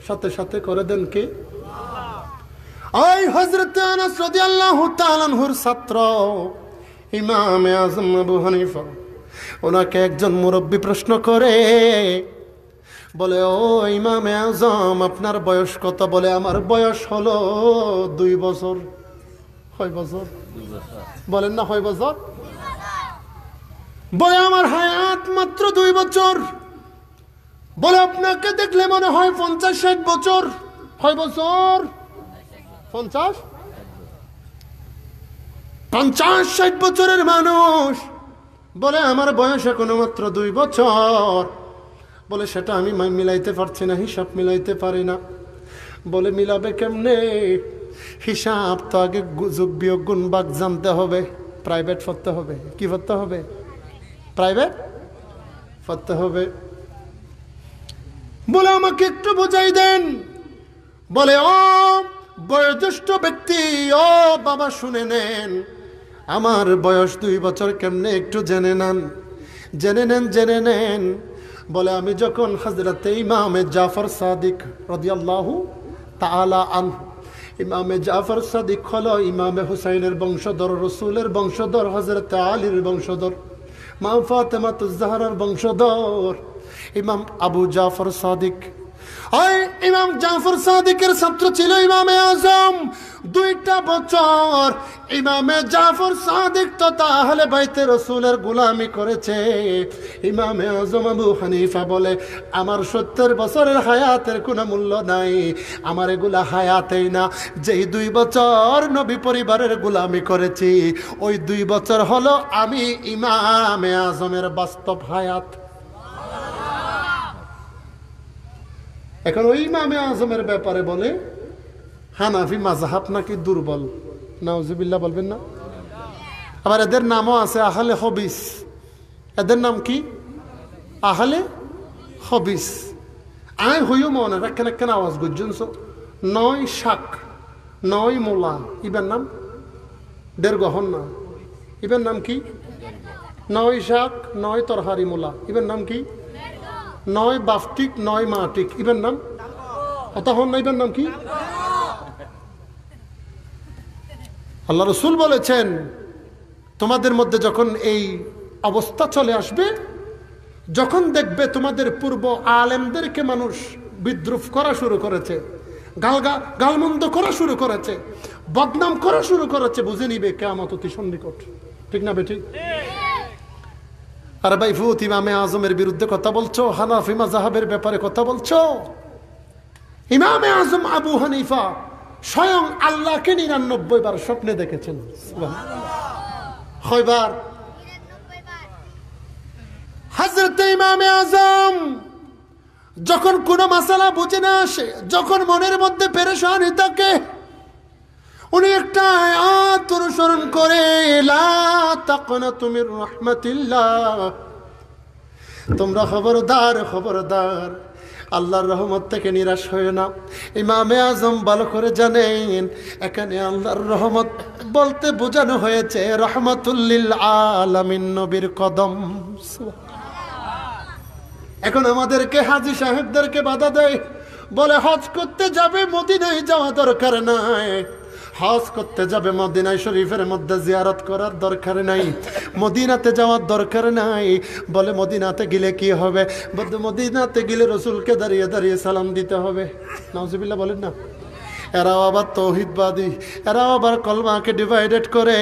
সাথে সাথে করে দেন কে? ওই হযরত আনাস রাদিয়াল্লাহু তাআলা আনহুর ছাত্র ইমামে আজম আবু হানিফা। ওনাকে একজন মুরব্বী প্রশ্ন করে, বলে, ও ইমামে আজম, আপনার বয়স কত? বলে, আমার বয়স হলো 2 বছর। কয় বছর? বলেন না, কয় বছর? বলে, আমার হায়াত মাত্র 2 বছর। বলে, আপনাকে দেখলে মনে হয় 50-60 বছর। কয় বছর? 50-60 বছরের মানুষ। বলে, আমার বয়স এখনো মাত্র 2 বছর। বলে, সেটা আমি মিলাইতে পারছি না, হিসাব মিলাইতে পারি না। বলে, মিলাবে কেমনে? হিসাব তো আগে যোগ বিয়োগ গুণ ভাগ জানতে হবে, প্রাইভেট পড়তে হবে। কি পড়তে হবে? প্রাইভেট পড়তে হবে। বলে, আমাকে একটু বোঝাই দেন। বলে, ও বয়োজ্যেষ্ঠ ব্যক্তি, ও বাবা, শুনে নেন, আমার বয়স 2 বছর কেমনে একটু জেনে নেন। জেনে নেন। বলে আমি যখন হযরতে ইমামে জাফর সাদিক রাদিয়াল্লাহু তাআলা আনহু, ইমামে জাফর সাদিক হলো ইমামে হুসাইনের বংশধর, রসুলের বংশধর, হযরতে আলীর বংশধর, মা ফাতেমাতুজ জাহরার বংশধর ইমাম আবু জাফর সাদিক। ওই ইমাম জাফর সাদিকের ছাত্র ছিল ইমামে আজম। 2টা বছর ইমামে জাফর সাদিক তো তাহলে বাইতে রসুলের গোলামি করেছে। ইমামে আজম আবু হানিফা বলে আমার 70 বছরের হায়াতের কোনো মূল্য নাই, আমার এগুলা হায়াতেই না। যেই 2 বছর নবী পরিবারের গোলামি করেছি, ওই 2 বছর হলো আমি ইমামে আজমের বাস্তব হায়াত। এখন ওই ইমামে আজমের ব্যাপারে বলে হানাফি মাযহাব নাকি দুর্বল, নাউজুবিল্লাহ বলবেন না? আবার এদের নামও আছে আহলে হবিস। এদের নাম কি? আহলে হবিস। আয় হইও মনে রাখেন, একখান আওয়াজ গুজন 9 শাক 9 মূলা, ইবের নাম 1.5 গহন না, ইবের নাম কি? 9 শাক 9 তরহারি মূলা, ইবের নাম কি? 9 বাফটিক 9 মাটিক, ইবের নাম অতহন না, ইবের নাম কি? আল্লাহ রসুল বলেছেন তোমাদের মধ্যে যখন এই অবস্থা চলে আসবে, যখন দেখবে তোমাদের পূর্ব আলেমদেরকে মানুষ বিদ্রুপ করা শুরু করেছে, গালমন্দ করা শুরু করেছে, বদনাম করা শুরু করেছে, বুঝে নিবে কিয়ামত অতি সন্নিকট। ঠিক না বেঠিক? আর ভাই ফুত ইমামে আজমের বিরুদ্ধে কথা বলছো, হানাফি মাযহাবের ব্যাপারে কথা বলছো। ইমামে আজম আবু হানিফা স্বয়ং আল্লাহকে 99 বার স্বপ্নে দেখেছেন। কয়বার? হযরত ইমামে আজম যখন কোনো মাসালা বুঝে না আসে, যখন মনের মধ্যে পেরেশানি থাকে, উনি একটা আয়াত অনুসরণ করে লা তাকনাতু মির রাহমাতিল্লাহ, তোমরা খবরদার আল্লাহর রহমত থেকে নিরাশ হয় না। ইমামে আজম ভালো করে জানেন এখানে আল্লাহর রহমত বলতে বোঝানো হয়েছে রহমাতুল লিল আলামিন, নবীর কদম। এখন আমাদেরকে হাজী সাহেবদেরকে বাধা দেয়, বলে হজ করতে যাবে মদিনায় যাওয়া দরকার নাই, হজ করতে যাবে মদিনায় শরীফের মধ্যে জিয়ারত করার দরকার নাই, মদিনাতে যাওয়ার দরকার নাই। বলে মদিনাতে গেলে কি হবে? মদিনাতে গেলে রসুলকে দাঁড়িয়ে সালাম দিতে হবে। নাউজুবিল্লাহ বলেন না? এরাও আবার তৌহিদবাদী, এরাও আবার কলমাকে ডিভাইডেড করে।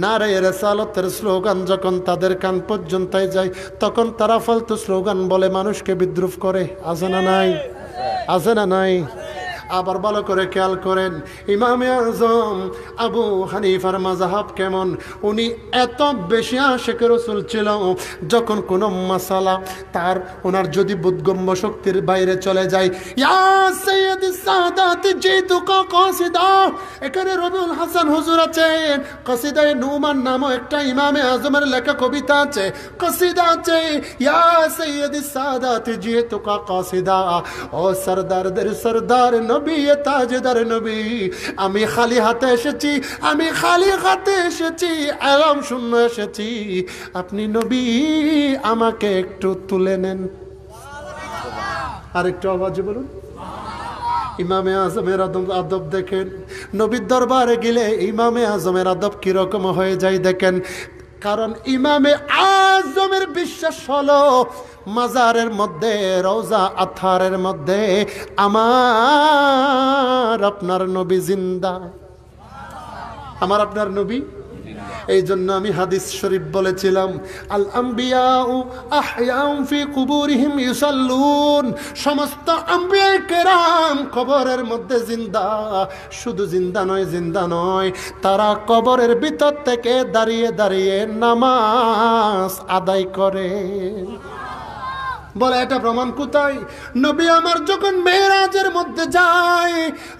নারায়ে রিসালাতের স্লোগান যখন তাদের কান পর্যন্ত যায়, তখন তারা ফালতু স্লোগান বলে মানুষকে বিদ্রুপ করে। আছে না নাই? আছে না নাই? আবার ভালো করে খেয়াল করেন ইমামে আজম আবু হানিফার মাযহাব কেমন। উনি এত বেশি আশিক রাসূল ছিল, যখন কোনো মাসালা তার ওনার যদি বোধগম্য শক্তির বাইরে চলে যায়, ইয়া সাইয়্যিদিস সাদাত জিতুকা কাসিদা, এখানে রবিউল হাসান হুজুর আছেন, কাসিদায়ে নুমান নামও একটা ইমামে আজমের লেখা কবিতা আছে, কাসিদা আছে, ইয়া সাইয়্যিদিস সাদাত জিতুকা কাসিদা, ও সরদারদের সরদার নবী তাজদার নবী, আমি খালি হাতে এসেছি, আলাম শূন্য এসেছি, আপনি নবী আমাকে একটু তুলে নেন। আর একটু আওয়াজে বলুন। ইমামে আজমের আদব দেখেন, নবীর দরবারে গেলে ইমামে আজমের আদব কিরকম হয়ে যায় দেখেন। কারণ ইমামে আজমের বিশ্বাস হলো মাজারের মধ্যে, রওজা আথারের মধ্যে আমার আপনার নবী জিন্দা, আমার আপনার নবী। এই জন্য আমি হাদিস শরীফ বলেছিলাম, আল আম্বিয়াউ আহয়াউন ফি কুবুরিহিম ইউসাল্লুন, সমস্ত আম্বিয়া কেরাম কবরের মধ্যে জিন্দা। শুধু জিন্দা নয়, তারা কবরের ভিতর থেকে দাঁড়িয়ে নামাজ আদায় করে। বলে এটা প্রমাণ কোথায়? নবী আমার যখন মেরাজের মধ্যে যায়,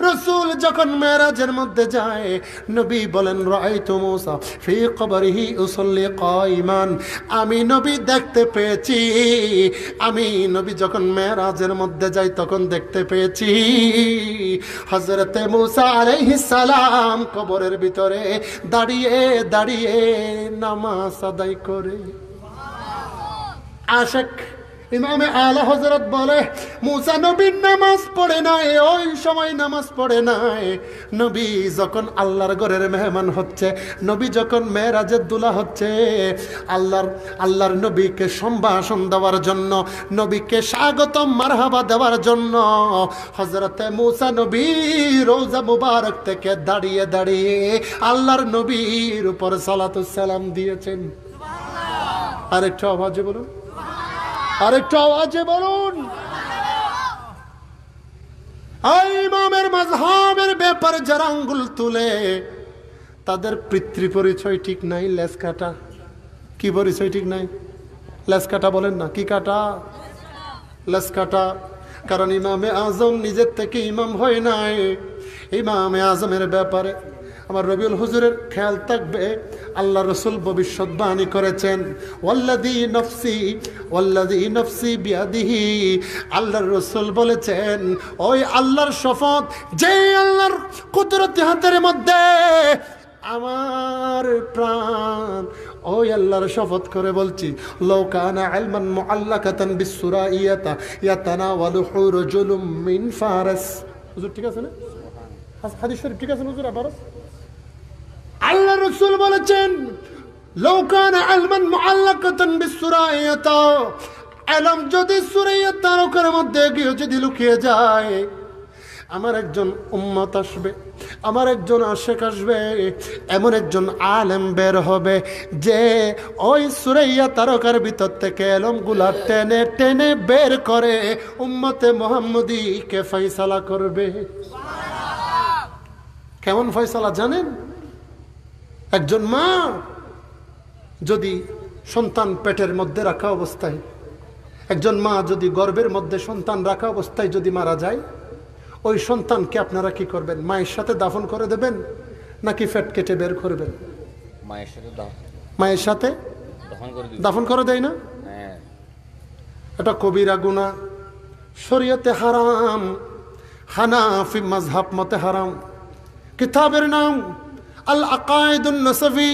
রাসূল যখন মেরাজের মধ্যে যায়, নবী বলেন রাআইতু মূসা ফি কবরিহি ইউসাল্লি কাইমান, আমি নবী দেখতে পেয়েছি, আমি নবী যখন মেরাজের মধ্যে যাই তখন দেখতে পেয়েছি হযরতে মূসা আলাইহিস সালাম কবরের ভিতরে দাঁড়িয়ে নামাজ আদায় করে। আশেক ইমামে আলা হযরত বলে মুসা নবী নামাজ পড়ে নাই, ওই সময় নামাজ পড়ে নাই। নবী যখন আল্লাহর ঘরের মেহমান হচ্ছে, নবী যখন মেরাজের দুলা হচ্ছে, আল্লাহর নবীকে সম্ভাষণ দেওয়ার জন্য, নবীকে স্বাগতম মারহাবা দেওয়ার জন্য হযরতে মুসা নবী রওজা মুবারক থেকে দাঁড়িয়ে দাঁড়িয়ে আল্লাহর নবীর উপর সালাতুস সালাম দিয়েছেন। সুবহানাল্লাহ। আরেকটু আওয়াজে বলুন, আরেকটু আওয়াজে বলুন। ইমামের মাযহাবের ব্যাপারে যারা আঙ্গুল তুলে তাদের পিতৃ পরিচয় ঠিক নাই, লেজ কাটা। কি পরিচয় ঠিক নাই? লেজ কাটা বলেন না, কি কাটা? লেজ কাটা। কারণ ইমামে আজম নিজের থেকে ইমাম হয় নাই। ইমামে আজমের ব্যাপারে আমার রবিউল হুজুরের খেয়াল থাকবে, আল্লাহ রসুল ভবিষ্যৎবাণী করেছেন, ওয়াল্লাযী নফসি বিয়াদিহি। আল্লাহর রসুল বলেছেন, ওই আল্লাহর শপথ, যে আল্লাহর কুদরতি হাতের মধ্যে আমার প্রাণ, ওই আল্লাহর শপথ করে বলছি, লাউ কানা ইলমান মুআল্লাকাতান বিসসুরাইয়াতা ইয়াতানাওয়ালুহু রাজুলুম মিন ফারাস। হুজুর ঠিক আছে না? হাদিস শরীফ ঠিক আছে হুজুর? আবার আল্লাহ রাসূল বলেছেন, লাউ কানা ইলমান মুআল্লাকাতান বিসসুরাইয়াতা, ইলম যদি সুরাইয়া তারকার মধ্যে গিয়ে যদি লুকিয়ে যায়, আমার একজন উম্মত আসবে, আমার একজন আশেক আসবে, এমন একজন আলেম বের হবে যে ওই সুরাইয়া তারকার ভিতর থেকে এলমগুলা টেনে টেনে বের করে উম্মতে মুহাম্মদীকে ফয়সালা করবে। কেমন ফয়সালা জানেন? একজন মা যদি সন্তান পেটের মধ্যে রাখা অবস্থায়, একজন মা যদি গর্ভের মধ্যে সন্তান রাখা অবস্থায় যদি মারা যায়, ওই সন্তানকে আপনারা কি করবেন? মায়ের সাথে দাফন করে দেবেন নাকি ফেট কেটে বের করবেন? মায়ের সাথে দাফন করে দেয় না? এটা কবিরা গুনাহ, শরীয়তে হারাম, হানাফি মাযহাব মতে হারাম। কিতাবের নাম আল আকায়েদুন নাসফি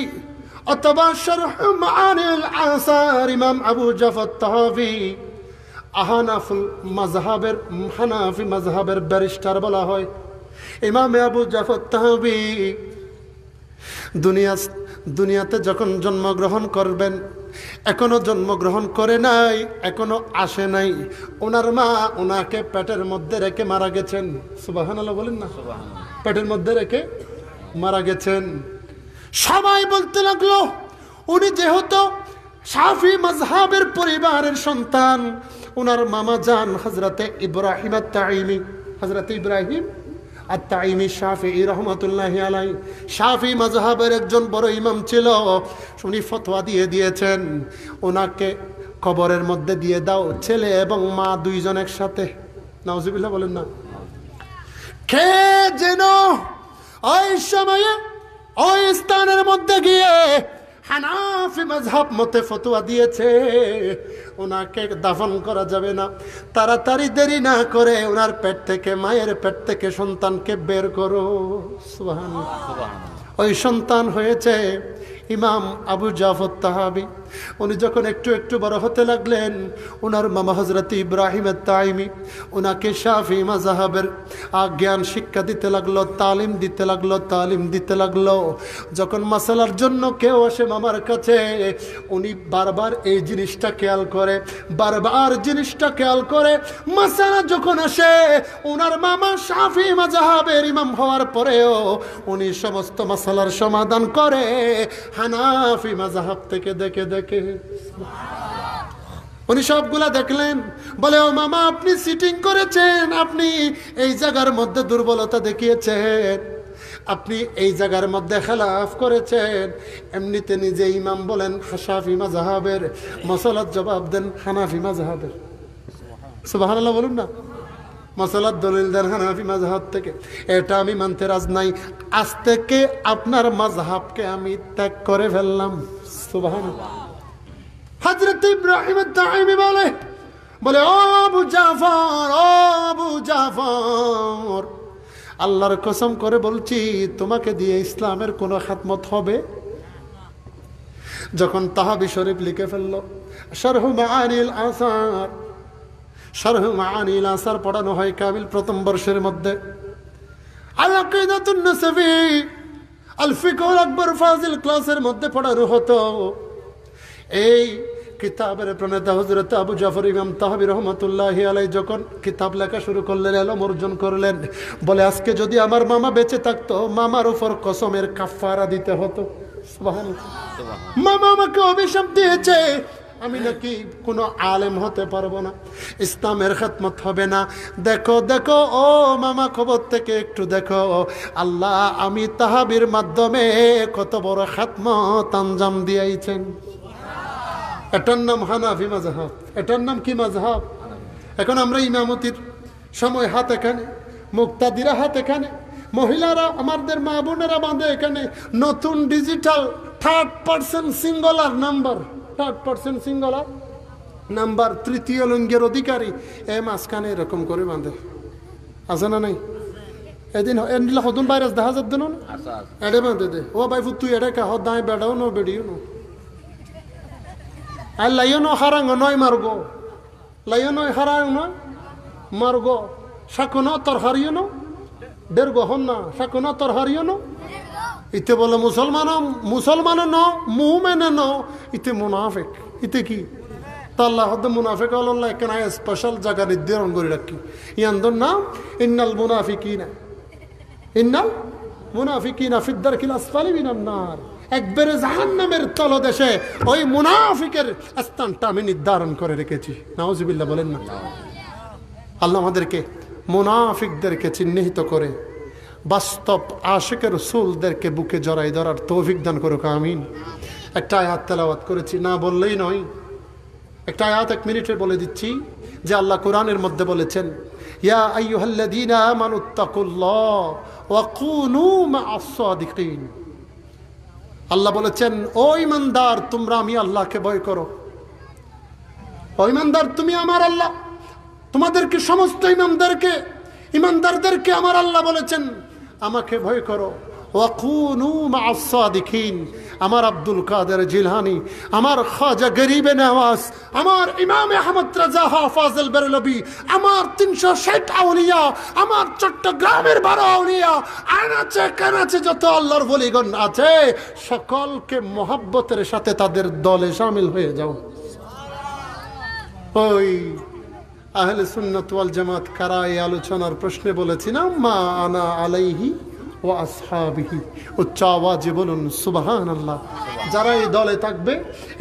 অথবা শরহ মাআনিল আসার, ইমাম আবু জাফর তাহাবি হানাফি মাযহাবের ব্যারিস্টার বলা হয়। ইমাম আবু জাফর তাহাবি দুনিয়াতে যখন জন্মগ্রহণ করবেন, এখনো জন্মগ্রহণ করে নাই, এখনো আসে নাই, ওনার মা ওনাকে পেটের মধ্যে রেখে মারা গেছেন। সুবহানাল্লাহ বলেন না? পেটের মধ্যে রেখে মারা গেছেন। সবাই বলতে লাগলো, উনি যেহেতু শাফি মাযহাবের পরিবারের সন্তান, ওনার মামা জান হযরতে ইব্রাহিম আত-তাইমি, হযরতে ইব্রাহিম আত-তাইমি শাফিঈ রাহমাতুল্লাহি আলাইহি শাফি মাযহাবের একজন বড় ইমাম ছিল। উনি ফতোয়া দিয়েছেন, ওনাকে কবরের মধ্যে দিয়ে দাও, ছেলে এবং মা দুইজন একসাথে। নাউজুবিল্লাহ বলেন না? কে যেন ওই সময়ে ওই স্থানের মধ্যে গিয়ে হানাফি মাযহাব মতে ফতোয়া দিয়েছে, ওনাকে দাফন করা যাবে না, তাড়াতাড়ি দেরি না করে ওনার পেট থেকে, মায়ের পেট থেকে সন্তানকে বের করো। সুবহানাল্লাহ। ওই সন্তান হয়েছে ইমাম আবু জাফর তাহাবি। উনি যখন একটু একটু বড় হতে লাগলেন, ওনার মামা হযরত ইব্রাহিম আত-তাইমি ওনাকে শাফি মাযহাবের জ্ঞান শিক্ষা দিতে লাগলো, তালিম দিতে লাগলো। যখন মাসালার জন্য কেউ আসে মামার কাছে, উনি বারবার এই জিনিসটা খেয়াল করে, মাসালা যখন আসে, ওনার মামা শাফি মাযহাবের ইমাম হওয়ার পরেও উনি সমস্ত মাসালার সমাধান করে হানাফি মাযহাব থেকে দেখে উনি সবগুলা দেখলেন। বলে, ও মামা, আপনি সিটিং করেছেন, আপনি এই জায়গার মধ্যে দুর্বলতা দেখিয়েছেন, আপনি এই জায়গার মধ্যে খেলাফ করেছেন। এমনিতে নিজে ইমাম বলেন শাফি মাযহাবের, মাসালার জবাব দেন হানাফি মাযহাবের। সুবহানাল্লাহ বলুন না? মাসালার দলিল দেন হানাফি মাযহাব থেকে। এটা আমি মানতে রাজ নাই, আজ থেকে আপনার মাযহাবকে আমি ত্যাগ করে ফেললাম। সুবহানাল্লাহ। হযরত ইব্রাহিম আত-তাইমি বলে, ও আবু জাফর, আল্লাহর কসম করে বলছি, তোমাকে দিয়ে ইসলামের কোনো খাতমত হবে? যখন তাহাবি শরীফ লিখে ফেলল, শারহু মাআনিল আসার, শারহু মাআনিল আসার পড়ানো হয় কামিল প্রথম বর্ষের মধ্যে। আল আকিদাতুন নাসাফি, আল ফিকহুল আকবর ফাজিল ক্লাসের মধ্যে পড়ানো হতো। এই কিতাবের প্রণেতা হযরত আবু জাফর ইমাম তাহাবি রহমাতুল্লাহি আলাইহি যখন কিতাব লেখা শুরু করলেন, ইলম অর্জন করলেন, বলে আজকে যদি আমার মামা বেঁচে থাকতো, মামার উপর কসমের কাফারা দিতে হতো। সুবহানাল্লাহ। মামা আমাকে অভিশাপ দিয়েছে, আমি নাকি কোনো আলেম হতে পারবো না, ইসলামের খেদমত হবে না। দেখো দেখো ও মামা, খবর থেকে একটু দেখো, আল্লাহ আমি তাহাবির মাধ্যমে কত বড় খেদমত আঞ্জাম দিয়েছেন। এটার নাম হানাফি মাযহাব। এটার নাম কি মাযহাব? এখন আমরা ইমামতির সময় হাত এখানে, মুক্তাদিরা হাত এখানে, মহিলারা আমাদের মা বোনেরা বাঁধে এখানে নতুন digital third person singular number, third person singular number, তৃতীয় লিঙ্গের অধিকারী, এ মাঝখানে এরকম করে বাঁধে, আছে না নাই? এদিন এন্ডিলা হদুন ভাইরাস দেখা যাচ্ছে না, এডে বাঁধে দে, ও ভাই তুই এডে কাহ দায় বেড়াও নো বেড়িও নো, আর লাইও নো হারাঙ্গ নয় মার্গো, লাইও নয় হারাঙ্গ নয় মার্গো, শাকুনো তোর হারিও নো ডের গহন না, শাকুনো তোর হারিও নো। ইতে বলে মুসলমান ন মুমেনে ন, ইতে মুনাফিক। ইতে কি তাল্লাহ মুনাফিক আল্লাহ কেন স্পেশাল জায়গা নির্ধারণ করে রাখি, ইয়ান্দর নাম ইন্নাল মুনাফিকিনা, ইন্নাল মুনাফিকিনা ফিদ্দারকিল আসফালি মিনান নার, একবারে জাহান্নামের তলদেশে ওই মুনাফিকের স্থানটা আমি নির্ধারণ করে রেখেছি। নাউজুবিল্লাহ বলেন না। আল্লাহ আমাদেরকে মুনাফিকদেরকে চিহ্নিত করে বাস্তব আশিকের রাসূলদেরকে বুকে জড়াই ধরার তৌফিক দান করুক, আমিন। একটা আয়াত তেলাওয়াত করেছি, না বললেই নয়, একটা আয়াত 1 মিনিটে বলে দিচ্ছি যে আল্লাহ কোরআনের মধ্যে বলেছেন, ইয়া আইয়ুহাল্লাযীনা আমানুত্তাকুল্লাহ ওয়া কুনু মা'আস সাদিকিন। আল্লাহ বলেছেন, ও ঈমানদার তোমরা আমি আল্লাহকে ভয় করো। ও ঈমানদার তুমি আমার আল্লাহ, তোমাদেরকে সমস্ত ঈমানদারদেরকে আমার আল্লাহ বলেছেন আমাকে ভয় করো। ওয়াকুনু মা'আস সাদিকিন। আমার আব্দুল কাদের জিলানী, আমার খাজা গরিবে নওয়াজ, আমার ইমাম আহমদ রাজা হাফিজ বেরলভী, আমার 360 আউলিয়া, আমার চট্টগ্রামের 12 আউলিয়া, আনাচে কানাচে যত আল্লাহর ওলিগণ আছে, সকলকে মোহাব্বতের সাথে তাদের দলে শামিল হয়ে যাও। ওই আহলে সুন্নাত ওয়াল জামাত কারা এই আলোচনার প্রশ্নে বলেছি না, মা আনা আলাইহি ওয়া আসহাবিহি, উচ্চ আওয়াজে বলুন সুবহানাল্লাহ। যারা এই দলে থাকবে,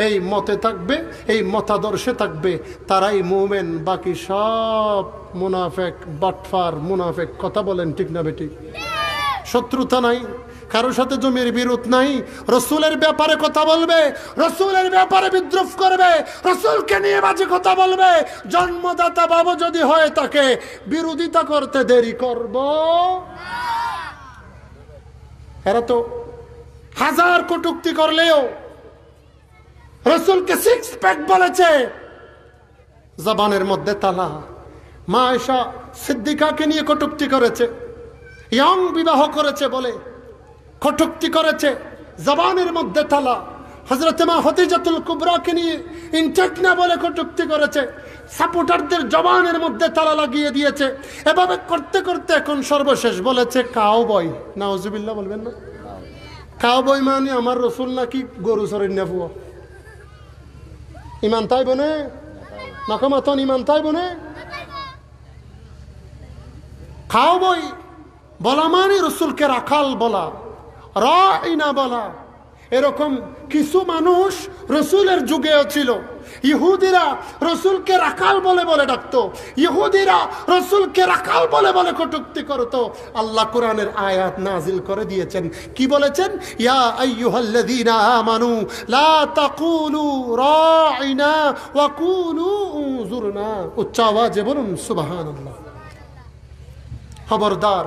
এই মতে থাকবে, এই মতাদর্শে থাকবে, তারাই মুমিন, বাকি সব মুনাফিক, বাটফার, মুনাফিক। কথা বলেন ঠিক না বেঠিক? শত্রুতা নাই, কারোর সাথে জমির বিরোধ নাই, রসুলের ব্যাপারে কথা বলবে, রসুলের ব্যাপারে বিদ্রুপ করবে, রসুলকে নিয়ে বাজে কথা বলবে, জন্মদাতা বাবা যদি হয় তাকে বিরোধিতা করতে দেরি করব। এরা তো হাজার কটূক্তি করলেও রসুলকে 6 প্যাক বলেছে, জবানের মধ্যে তালা। মা আয়েশা সিদ্দিকাকে নিয়ে কটূক্তি করেছে, ইয়ং বিবাহ করেছে বলে কটূক্তি করেছে, জবানের মধ্যে তালা। হযরত মা খদিজাতুল কুবরাকে নিয়ে ইনটেক না বলে কটূক্তি করেছে, সাপোর্টারদের জবানের মধ্যে তালা লাগিয়ে দিয়েছে। এভাবে করতে করতে এখন সর্বশেষ বলেছে কাউবয়। নাউজুবিল্লাহ বলবেন না? কাউবয় মানে আমার রসুল নাকি গরু চরেন না ফুয়া, ইমান তাই বনে নাকমাতন, ইমান তাই বনে। কাউবয় বলা মানে রসুলকে রাখাল বলা, রাইনা বলা। এরকম কিছু মানুষ রসুলের যুগেও ছিল। ইহুদিরা রসুলকে রাখাল বলে বলে ডাকতো, ইহুদিরা রসুলকে রাখাল বলে বলে কটূক্তি করতো। আল্লাহ কোরআনের আয়াত নাজিল করে দিয়েছেন, কি বলেছেন? ইয়া আইয়ুহাল্লাযীনা আমানু লা তাকুলু রাইনা ওয়া কুলু উযুরনা। উচ্চ আওয়াজে বলুন সুবহানাল্লাহ। খবরদার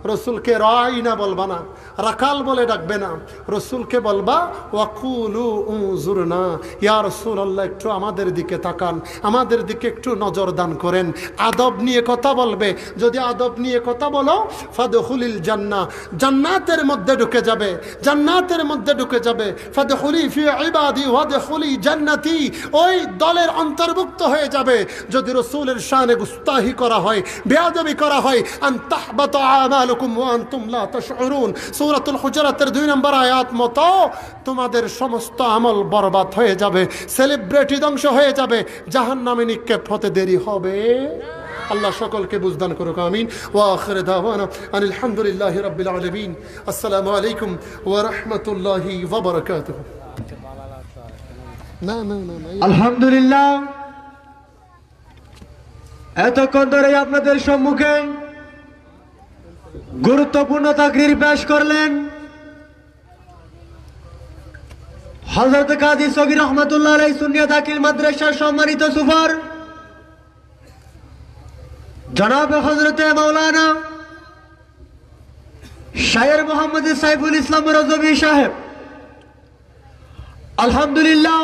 রসুলকে রাইনা বলবা না, রাকাল বলে ডাকবে না, রসুলকে বলবা ওয়াকুলু উনজুরনা, ইয়া রাসূলুল্লাহ একটু আমাদের দিকে তাকান, আমাদের দিকে একটু নজর দান করেন। আদব নিয়ে কথা বলবে, যদি আদব নিয়ে কথা বলো ফাদখুলিল জান্নাহ, জান্নাতের মধ্যে ঢুকে যাবে, জান্নাতের মধ্যে ঢুকে যাবে। ফাদখুলি ফি ইবাদি ওয়াদখুলি জান্নাতি, ওই দলের অন্তর্ভুক্ত হয়ে যাবে। যদি রাসূলের শানে গুস্তাহি করা হয়, বেয়াদবি করা হয়, আন তাহবাতু আমালুকুম ওয়া আনতুম লা তাশউরুন, সূরাতুল হুজুরাতের 2 নম্বর আয়াত মতো তোমাদের সমস্ত আমল বরবাদ হয়ে যাবে, সেলিব্রিটি ধ্বংস হয়ে যাবে, জাহান্নামে নিক্ষেপ হতে দেরি হবে। আল্লাহ সকলকে বুঝদান করুক, আমিন। ওয়া আখিরু দাওয়ানা আনিল হামদুলিল্লাহি রাব্বিল আলামিন। আসসালামু আলাইকুম ওয়া রাহমাতুল্লাহি ওয়া বারাকাতুহু। না না না, আলহামদুলিল্লাহ, এতক্ষণ ধরে আপনাদের সম্মুখে গুরুত্বপূর্ণ তাকরীর পেশ করলেন হযরত কাজী সগীর রহমাতুল্লাহ আলাইহি সুন্নিয়া দাখিল মাদ্রাসার সম্মানিত সুপার জনাব হযরতে মাওলানা শায়ের মোহাম্মদ সাইফুল ইসলাম রজবী সাহেব। আলহামদুলিল্লাহ,